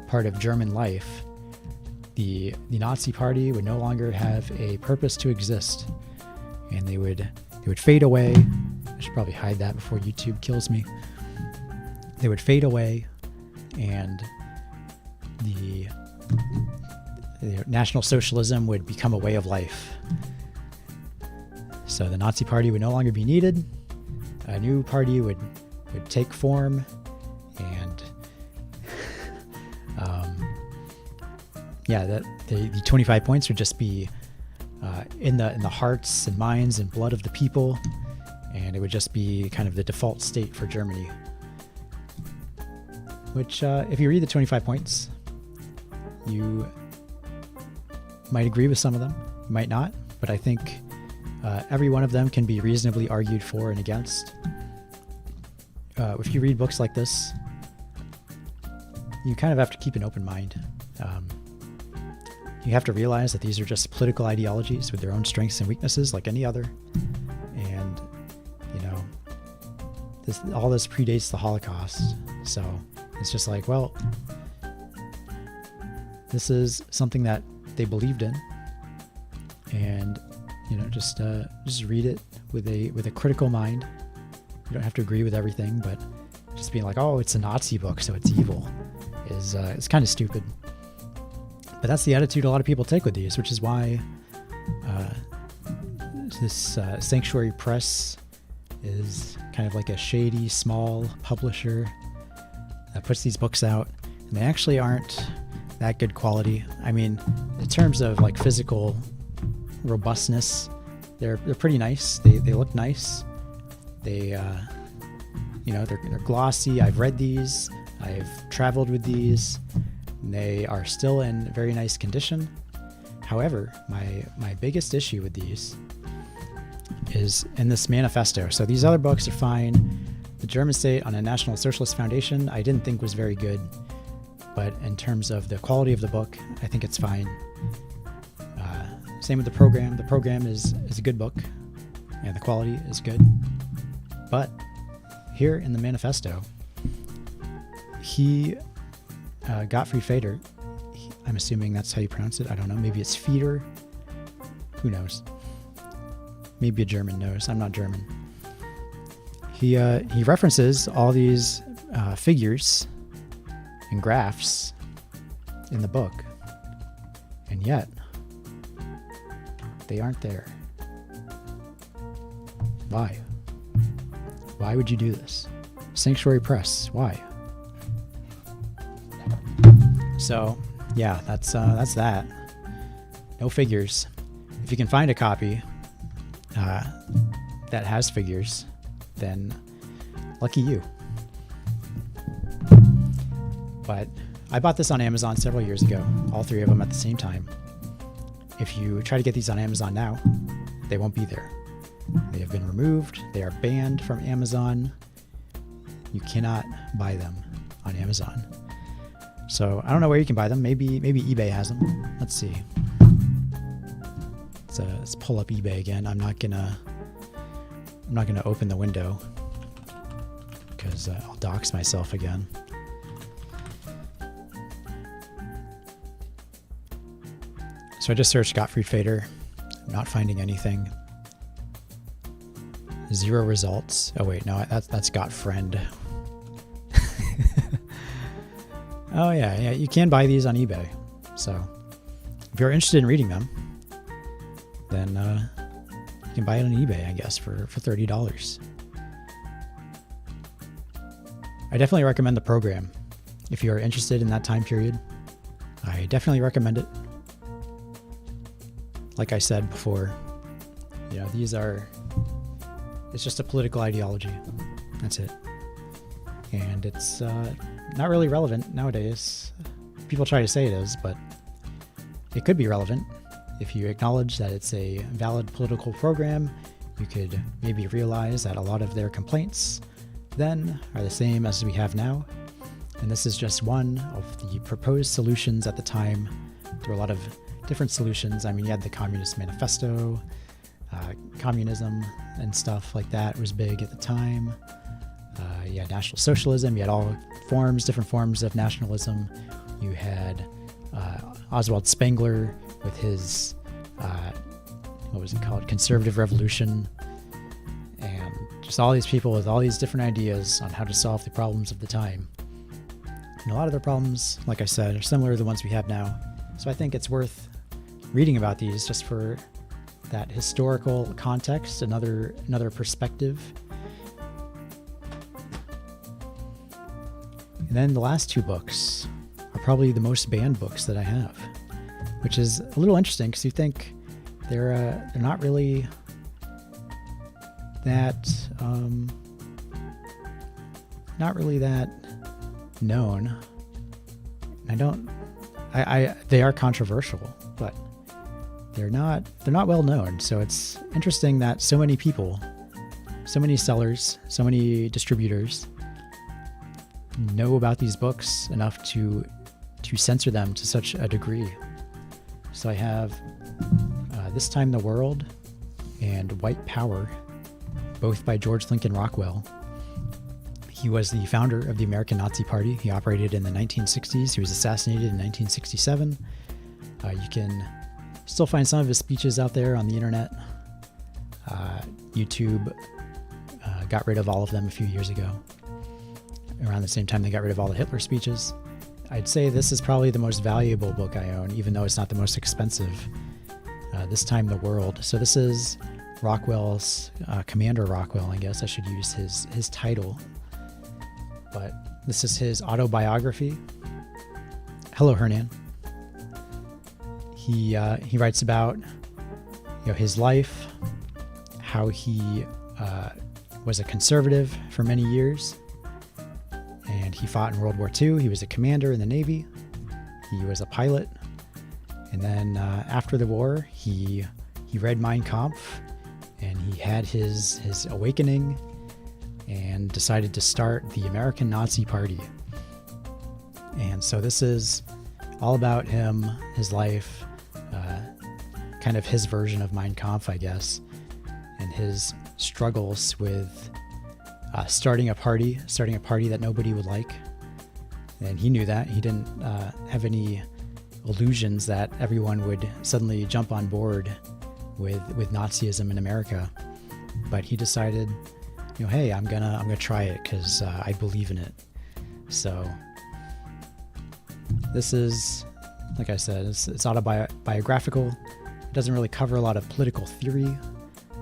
part of German life, the Nazi Party would no longer have a purpose to exist, and they would fade away. I should probably hide that before YouTube kills me. They would fade away, and the National Socialism would become a way of life. So the Nazi Party would no longer be needed. A new party would take form, and the 25 points would just be in the hearts and minds and blood of the people, and it would just be kind of the default state for Germany. Which, if you read the 25 points, you might agree with some of them, you might not, but I think every one of them can be reasonably argued for and against. If you read books like this, you kind of have to keep an open mind. You have to realize that these are just political ideologies with their own strengths and weaknesses like any other. And, all this predates the Holocaust. So it's just like, well, this is something that they believed in. And, just read it with a critical mind. You don't have to agree with everything, but just being like, oh, it's a Nazi book, so it's evil, is kind of stupid. But that's the attitude a lot of people take with these, which is why this Sanctuary Press is kind of like a shady, small publisher that puts these books out, and they actually aren't that good quality. I mean, in terms of like physical robustness, they're pretty nice. They look nice. They're glossy. I've read these. I've traveled with these. They are still in very nice condition. However, my biggest issue with these is in this manifesto. So these other books are fine. The German State on a National Socialist Foundation, I didn't think was very good. But in terms of the quality of the book, I think it's fine. Same with the program. The program is a good book, and the quality is good. But here in the manifesto, Gottfried Feder, I'm assuming that's how you pronounce it. I don't know. Maybe it's Feder. Who knows? Maybe a German knows. I'm not German. He references all these figures and graphs in the book, and yet they aren't there. Why? Why would you do this? Sanctuary Press, why? So, yeah, that's that. No figures. If you can find a copy that has figures, then lucky you. But I bought this on Amazon several years ago, all three of them at the same time. If you try to get these on Amazon now, they won't be there. They have been removed. They are banned from Amazon. You cannot buy them on Amazon. So I don't know where you can buy them. Maybe eBay has them. Let's see. Let's pull up eBay again. I'm not gonna open the window because I'll dox myself again. So I just searched Gottfried Feder. I'm not finding anything. 0 results. Oh wait, no, that's Gottfriend. Oh yeah, you can buy these on eBay. So if you're interested in reading them, then you can buy it on eBay, I guess, for $30. I definitely recommend the program. If you're interested in that time period, I definitely recommend it. Like I said before, it's just a political ideology. That's it. And it's not really relevant nowadays. People try to say it is, but it could be relevant. If you acknowledge that it's a valid political program, you could maybe realize that a lot of their complaints then are the same as we have now. And this is just one of the proposed solutions at the time. There were a lot of different solutions. I mean, you had the Communist Manifesto, communism and stuff like that was big at the time. You had National Socialism. You had all different forms of nationalism. You had Oswald Spengler with his, what was it called? Conservative Revolution. And just all these people with all these different ideas on how to solve the problems of the time. And a lot of their problems, like I said, are similar to the ones we have now. So I think it's worth reading about these just for that historical context, another perspective. And then the last 2 books are probably the most banned books that I have, which is a little interesting because you think they're not really that known. They are controversial, but they're not well known. So it's interesting that so many people, so many sellers, so many distributors know about these books enough to censor them to such a degree. So I have This Time the World and White Power, both by George Lincoln Rockwell. He was the founder of the American Nazi Party. He operated in the 1960s. He was assassinated in 1967. You can still find some of his speeches out there on the internet. YouTube got rid of all of them a few years ago. Around the same time they got rid of all the Hitler speeches. I'd say this is probably the most valuable book I own, even though it's not the most expensive. This Time the World. So this is Rockwell's, Commander Rockwell, I guess I should use his title. But this is his autobiography. Hello, Hernan. He writes about his life, how he was a conservative for many years, and he fought in World War II. He was a commander in the Navy. He was a pilot, and then after the war, he read Mein Kampf, and he had his awakening, and decided to start the American Nazi Party. And so this is all about him, his life, kind of his version of Mein Kampf, I guess, and his struggles with starting a party that nobody would like. And he knew that. He didn't have any illusions that everyone would suddenly jump on board with Nazism in America. But he decided, hey, I'm gonna try it because I believe in it. So this is, like I said, it's autobiographical. It doesn't really cover a lot of political theory.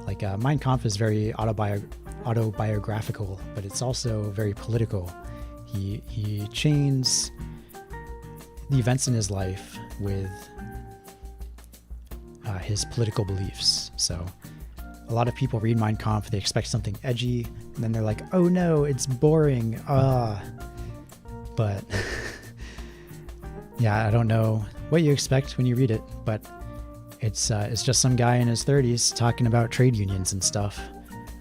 Like Mein Kampf is very autobiographical, but it's also very political. He chains the events in his life with his political beliefs. So a lot of people read Mein Kampf, they expect something edgy, and then they're like, oh no, it's boring. But yeah, I don't know what you expect when you read it, but it's just some guy in his 30s talking about trade unions and stuff.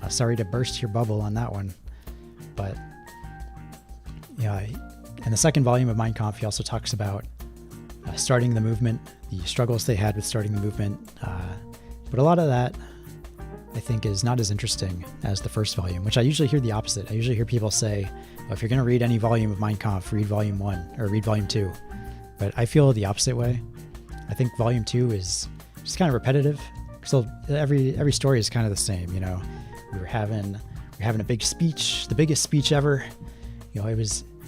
Sorry to burst your bubble on that one, but yeah. In the second volume of Mein Kampf, he also talks about starting the movement, the struggles they had with starting the movement. But a lot of that, I think, is not as interesting as the first volume, which I usually hear the opposite. I usually hear people say, well, if you're going to read any volume of Mein Kampf, read volume 1 or read volume 2. But I feel the opposite way. I think volume 2 is just kind of repetitive. So every story is kind of the same. We were having a big speech, the biggest speech ever. It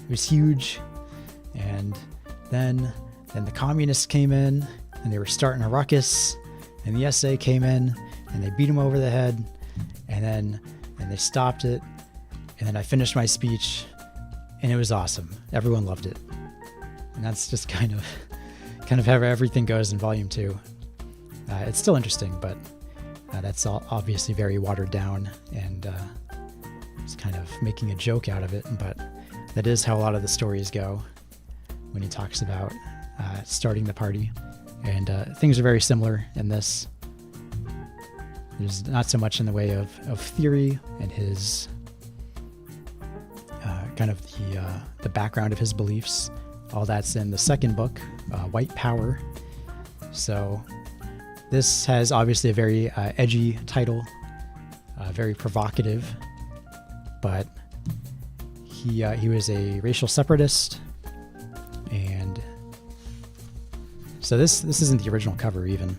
was huge, and then the communists came in and they were starting a ruckus, and the SA came in and they beat him over the head, and they stopped it, and then I finished my speech, and it was awesome. Everyone loved it, and that's just kind of how everything goes in volume 2. It's still interesting, but that's obviously very watered down, and it's kind of making a joke out of it, but that is how a lot of the stories go when he talks about starting the party. And things are very similar in this. There's not so much in the way of theory and his kind of the background of his beliefs. All that's in the second book, White Power. So this has obviously a very edgy title, very provocative, but he was a racial separatist, and so this isn't the original cover even.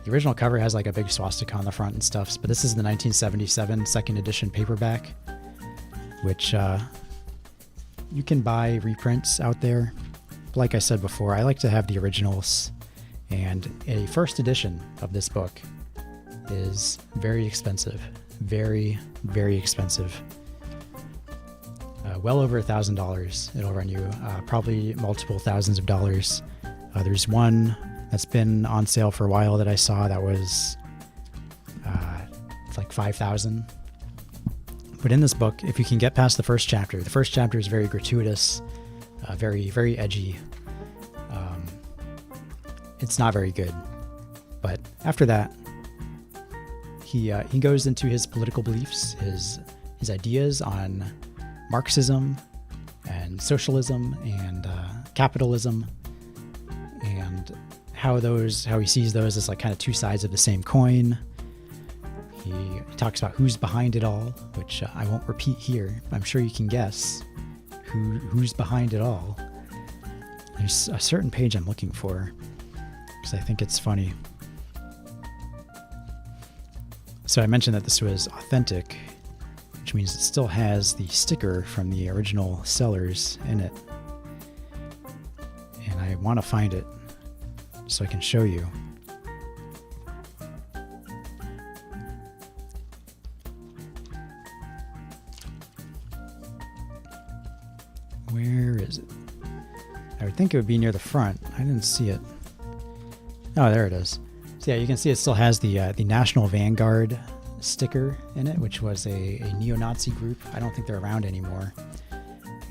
The original cover has like a big swastika on the front and stuff, but this is the 1977 second edition paperback, which you can buy reprints out there. But like I said before, I like to have the originals, and a first edition of this book is very expensive, very, very expensive. Well over $1,000. It'll run you probably multiple thousands of dollars. There's one that's been on sale for a while that I saw that was like 5,000. But in this book, if you can get past the first chapter is very gratuitous, very, very edgy. It's not very good. But after that, he goes into his political beliefs, his ideas on Marxism and socialism and capitalism, and how he sees those as like kind of two sides of the same coin. He talks about who's behind it all, which I won't repeat here. I'm sure you can guess who's behind it all. There's a certain page I'm looking for because I think it's funny. So I mentioned that this was authentic, which means it still has the sticker from the original sellers in it. And I want to find it so I can show you. Where is it? I would think it would be near the front. I didn't see it. Oh, there it is. So yeah, you can see it still has the National Vanguard sticker in it, which was a neo-Nazi group. I don't think they're around anymore.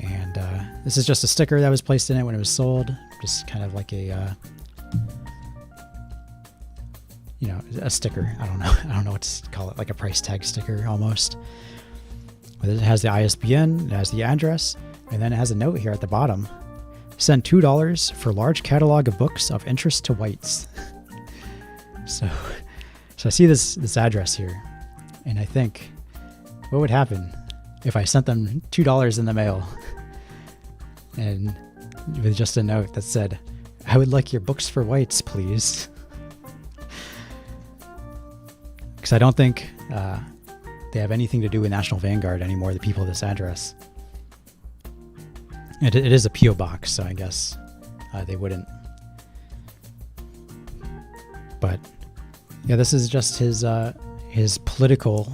And this is just a sticker that was placed in it when it was sold. Just kind of like a sticker. I don't know what to call it, like a price tag sticker almost. But it has the ISBN, it has the address, and then it has a note here at the bottom. Send $2 for large catalog of books of interest to whites. So I see this address here, and I think, what would happen if I sent them $2 in the mail and with just a note that said, I would like your books for whites, please. Because I don't think they have anything to do with National Vanguard anymore, the people of this address. It is a P.O. box, so I guess they wouldn't. But yeah, this is just his political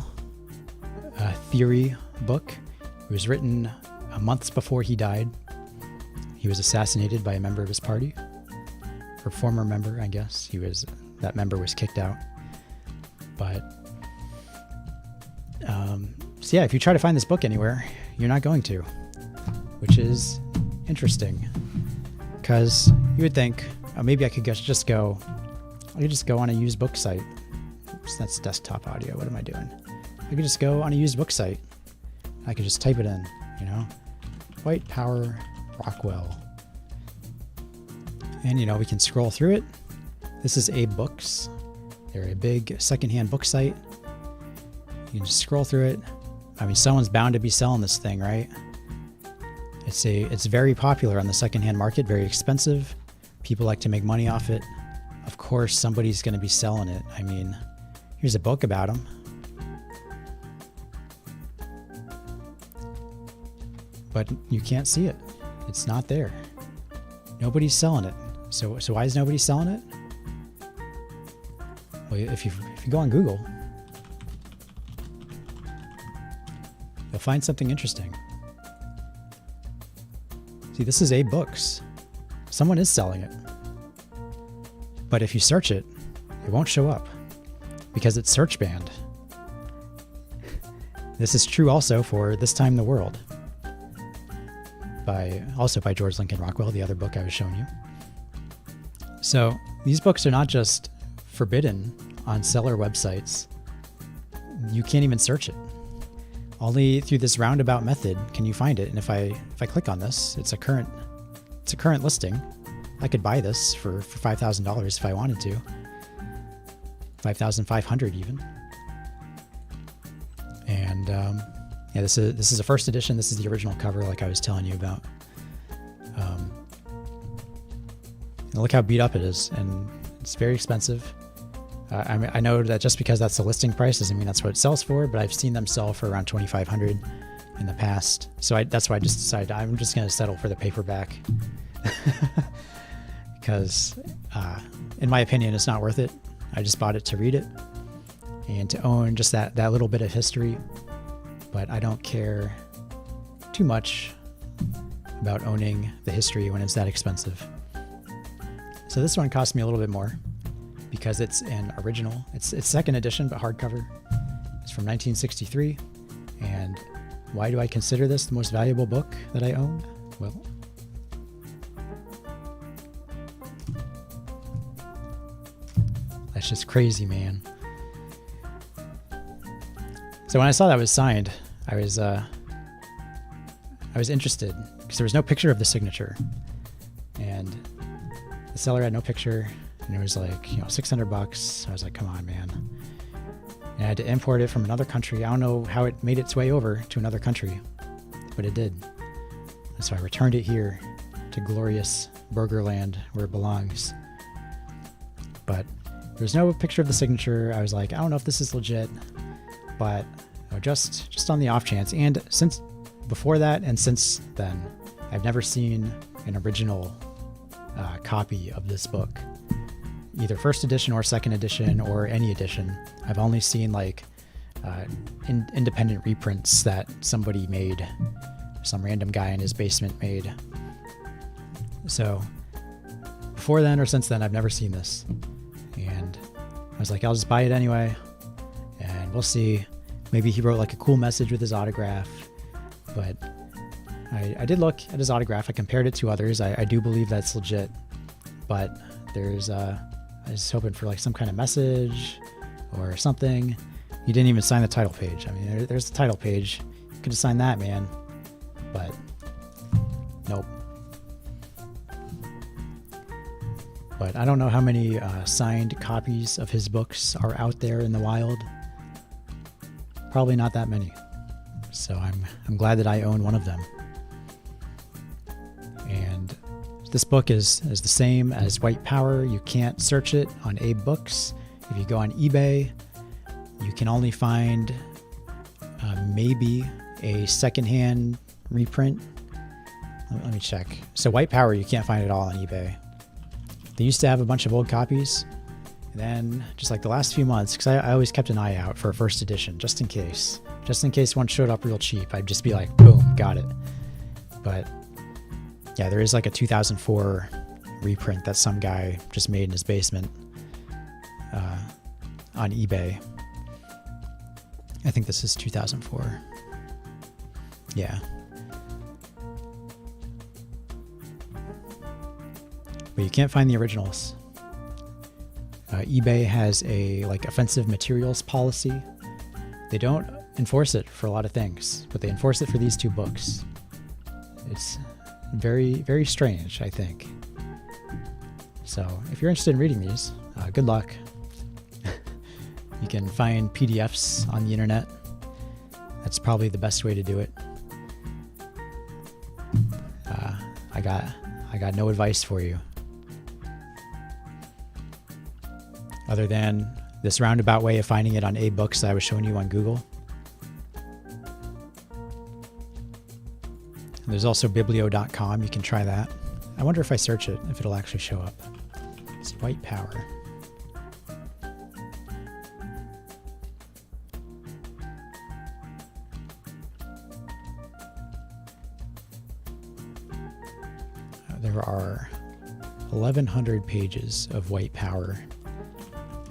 theory book. It was written months before he died. He was assassinated by a member of his party, or former member, I guess. That member was kicked out. But so yeah, if you try to find this book anywhere, you're not going to, which is interesting, because you would think, oh, maybe I could just go on a used book site. Oops, that's desktop audio. What am I doing? I could just go on a used book site. I could just type it in, White Power Rockwell. And, we can scroll through it. This is Abe Books. They're a big secondhand book site. You can just scroll through it. I mean, someone's bound to be selling this thing, right? It's very popular on the secondhand market, very expensive. People like to make money off it. Of course, somebody's going to be selling it. I mean, here's a book about them. But you can't see it. It's not there. Nobody's selling it. So why is nobody selling it? Well, if you go on Google, you'll find something interesting. See, this is Abe Books. Someone is selling it. But if you search it, it won't show up because it's search banned. This is true also for This Time in the World, by George Lincoln Rockwell, the other book I was showing you. So these books are not just forbidden on seller websites. You can't even search it. Only through this roundabout method can you find it. And if I click on this, it's a current listing. I could buy this for $5,000 if I wanted to. $5,500 even. And yeah, this is a first edition. This is the original cover, like I was telling you about. And look how beat up it is, and it's very expensive. I know that just because that's the listing price doesn't mean that's what it sells for, but I've seen them sell for around $2,500 in the past. So that's why I just decided I'm just going to settle for the paperback because, in my opinion, it's not worth it. I just bought it to read it and to own just that little bit of history, but I don't care too much about owning the history when it's that expensive. So this one cost me a little bit more because it's an original. It's second edition, but hardcover. It's from 1963. And why do I consider this the most valuable book that I own? Well, that's just crazy, man. So when I saw that was signed, I was interested because there was no picture of the signature, and the seller had no picture, and it was like, $600. I was like, come on, man. And I had to import it from another country. I don't know how it made its way over to another country, but it did. And so I returned it here to glorious Burgerland where it belongs. But there's no picture of the signature. I was like, I don't know if this is legit, but just on the off chance. And since before that and since then, I've never seen an original copy of this book, either first edition or second edition or any edition. I've only seen like independent reprints that somebody made, some random guy in his basement made. So before then or since then, I've never seen this. And I was like, I'll just buy it anyway, and we'll see. Maybe he wrote like a cool message with his autograph. But I did look at his autograph. I compared it to others. I do believe that's legit. But there's I was hoping for like some kind of message or something. He didn't even sign the title page. I mean, there's the title page. You could have signed that, man. But nope. But I don't know how many signed copies of his books are out there in the wild. Probably not that many. So I'm glad that I own one of them. And this book is the same as White Power. You can't search it on Abe Books. If you go on eBay, you can only find maybe a secondhand reprint. Let me check. So White Power, you can't find it all on eBay. They used to have a bunch of old copies. And then just like the last few months, because I always kept an eye out for a first edition, just in case. Just in case one showed up real cheap, I'd just be like, boom, got it. But yeah, there is like a 2004 reprint that some guy just made in his basement on eBay. I think this is 2004. Yeah. But you can't find the originals. eBay has a like offensive materials policy. They don't enforce it for a lot of things, but they enforce it for these two books. It's very, very strange, I think. So if you're interested in reading these, good luck. You can find PDFs on the internet. That's probably the best way to do it. I got no advice for you, other than this roundabout way of finding it on Abe Books that I was showing you on Google. And there's also biblio.com. You can try that. I wonder if I search it, if it'll actually show up. It's White Power. There are 1,100 pages of White Power.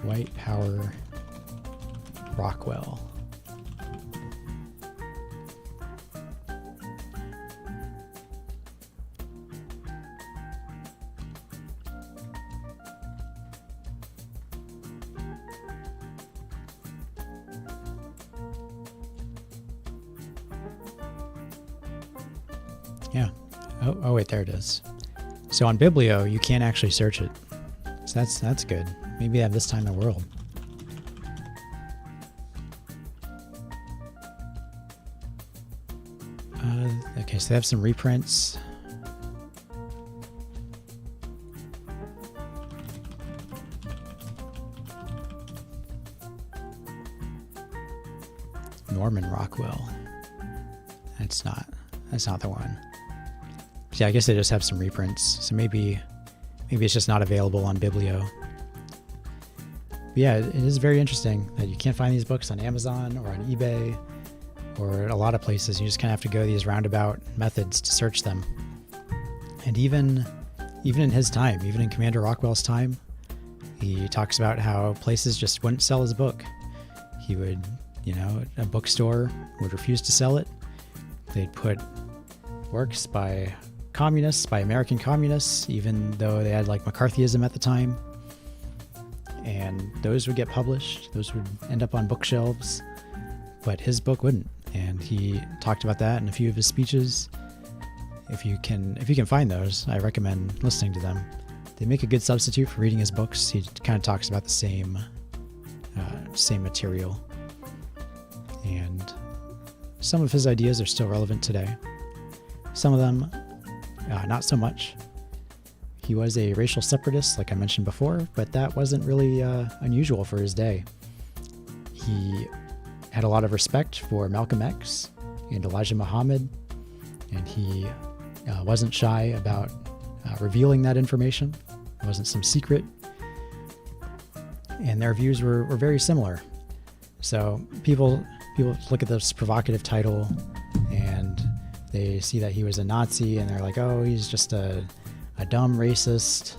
White Power Rockwell. Yeah. Oh wait, there it is. So on Biblio, you can't actually search it. So that's good. Maybe they have this time in the world. Okay, so they have some reprints. Norman Rockwell. That's not the one. Yeah, I guess they just have some reprints. So maybe it's just not available on Biblio. But yeah, it is very interesting that you can't find these books on Amazon or on eBay or a lot of places. You just kind of have to go these roundabout methods to search them. And even in his time, even in Commander Rockwell's time, he talks about how places just wouldn't sell his book. He would a bookstore would refuse to sell it. They'd put works by communists, by American communists, even though they had like McCarthyism at the time. And those would get published. Those would end up on bookshelves. But his book wouldn't. And he talked about that in a few of his speeches. If you can find those, I recommend listening to them. They make a good substitute for reading his books. He kind of talks about the same material. And some of his ideas are still relevant today. Some of them, not so much. He was a racial separatist, like I mentioned before, but that wasn't really unusual for his day. He had a lot of respect for Malcolm X and Elijah Muhammad, and he wasn't shy about revealing that information. It wasn't some secret. And their views were very similar. So people look at this provocative title and they see that he was a Nazi and they're like, oh, he's just a dumb racist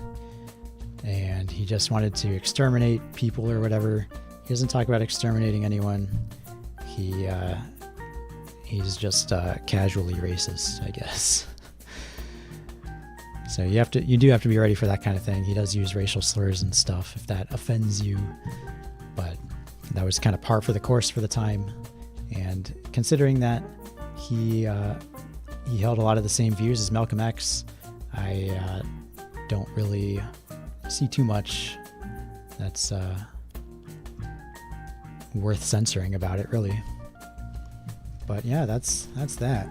and he just wanted to exterminate people or whatever. He doesn't talk about exterminating anyone. He's just casually racist, I guess. So you do have to be ready for that kind of thing. He does use racial slurs and stuff if that offends you, but that was kind of par for the course for the time. And considering that he held a lot of the same views as Malcolm X, I don't really see too much that's worth censoring about it, really. But yeah, that's that.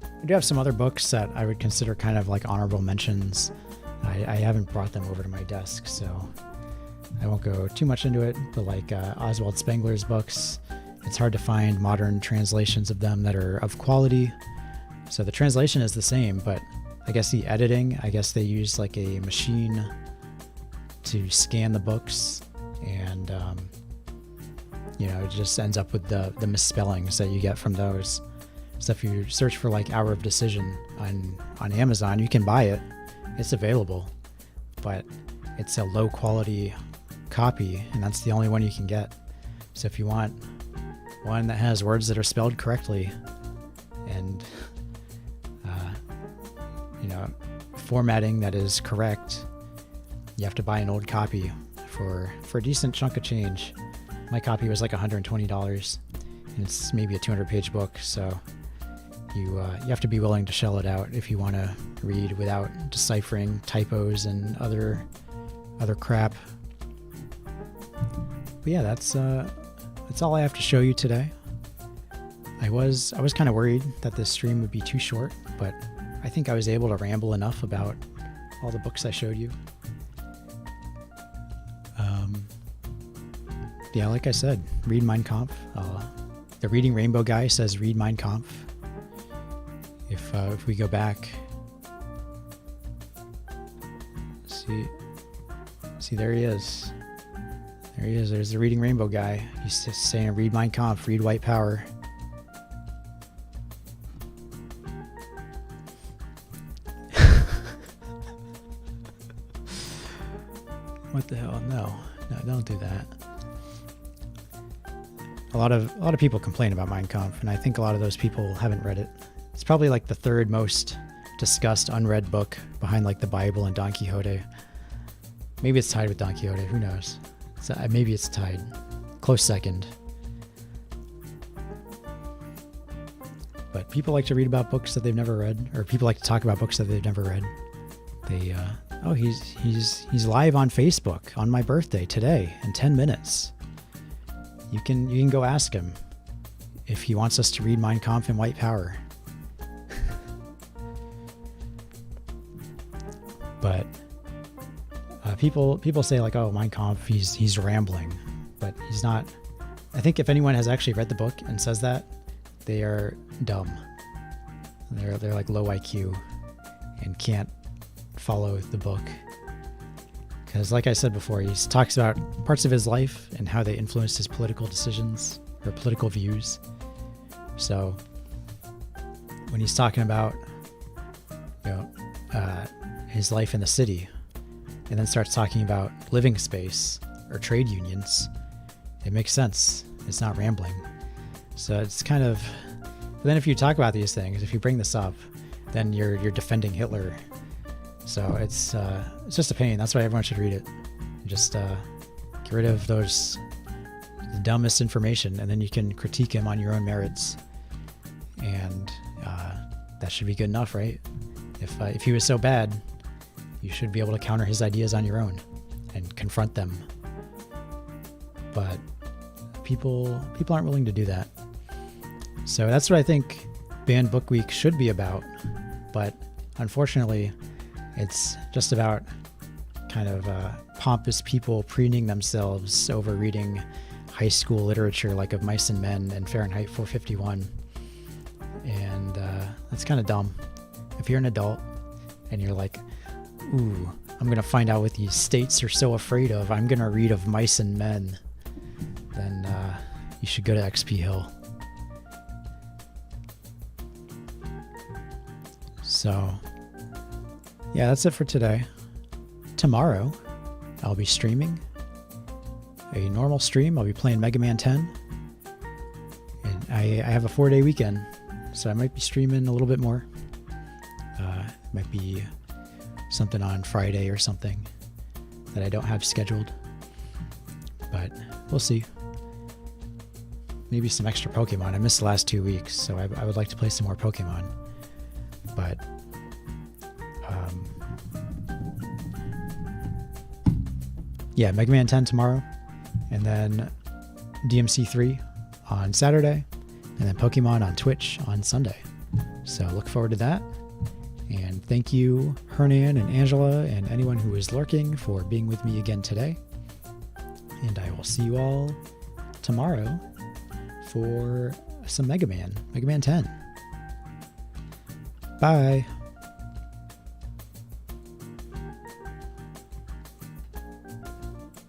I do have some other books that I would consider kind of like honorable mentions. I haven't brought them over to my desk, so I won't go too much into it, but like Oswald Spengler's books, it's hard to find modern translations of them that are of quality. So the translation is the same, but I guess the editing, they use like a machine to scan the books, and it just ends up with the misspellings that you get from those. So if you search for like Hour of Decision on Amazon, you can buy it. It's available, but it's a low quality copy, and that's the only one you can get. So if you want one that has words that are spelled correctly and formatting that is correct, you have to buy an old copy for a decent chunk of change. My copy was like $120, and it's maybe a 200-page book, so you have to be willing to shell it out if you want to read without deciphering typos and other crap. But yeah, that's all I have to show you today. I was kind of worried that this stream would be too short, but I think I was able to ramble enough about all the books I showed you. Yeah, like I said, read Mein Kampf. The Reading Rainbow guy says read Mein Kampf. If we go back, see, there he is. There he is. There's the Reading Rainbow guy. He's just saying read Mein Kampf, read White Power. What the hell? No, don't do that. A lot of people complain about Mein Kampf, and I think a lot of those people haven't read it. It's probably like the third most discussed unread book behind like the Bible and Don Quixote. Maybe it's tied with Don Quixote. Who knows? Maybe it's tied. Close second. But people like to read about books that they've never read, or people like to talk about books that they've never read. He's live on Facebook on my birthday today in 10 minutes. You can go ask him if he wants us to read Mein Kampf and White Power. But people say like, oh, Mein Kampf, he's rambling, but he's not. I think if anyone has actually read the book and says that, they are dumb. They're like low IQ and can't follow the book. Because like I said before, he talks about parts of his life and how they influenced his political decisions or political views. So when he's talking about his life in the city, and then starts talking about living space or trade unions, It makes sense. It's not rambling. So it's kind of, but then if you talk about these things, if you bring this up, then you're defending Hitler. So it's just a pain. That's why everyone should read it. Just get rid of those dumb misinformation, and then you can critique him on your own merits. And that should be good enough, right? If he was so bad, you should be able to counter his ideas on your own and confront them. But people aren't willing to do that. So that's what I think Banned Book Week should be about. But unfortunately, it's just about kind of pompous people preening themselves over reading high school literature like Of Mice and Men and Fahrenheit 451. And that's kind of dumb. If you're an adult and you're like, ooh, I'm going to find out what these states are so afraid of, I'm going to read Of Mice and Men, then you should go to XP Hill. So, yeah, that's it for today. Tomorrow, I'll be streaming a normal stream. I'll be playing Mega Man 10. And I have a 4-day weekend, so I might be streaming a little bit more. Might be something on Friday or something that I don't have scheduled. But we'll see. Maybe some extra Pokemon. I missed the last 2 weeks, so I would like to play some more Pokemon. But yeah, Mega Man 10 tomorrow, and then DMC 3 on Saturday, and then Pokemon on Twitch on Sunday. So look forward to that. And thank you, Hernan and Angela, and anyone who is lurking for being with me again today. And I will see you all tomorrow for some Mega Man 10. Bye.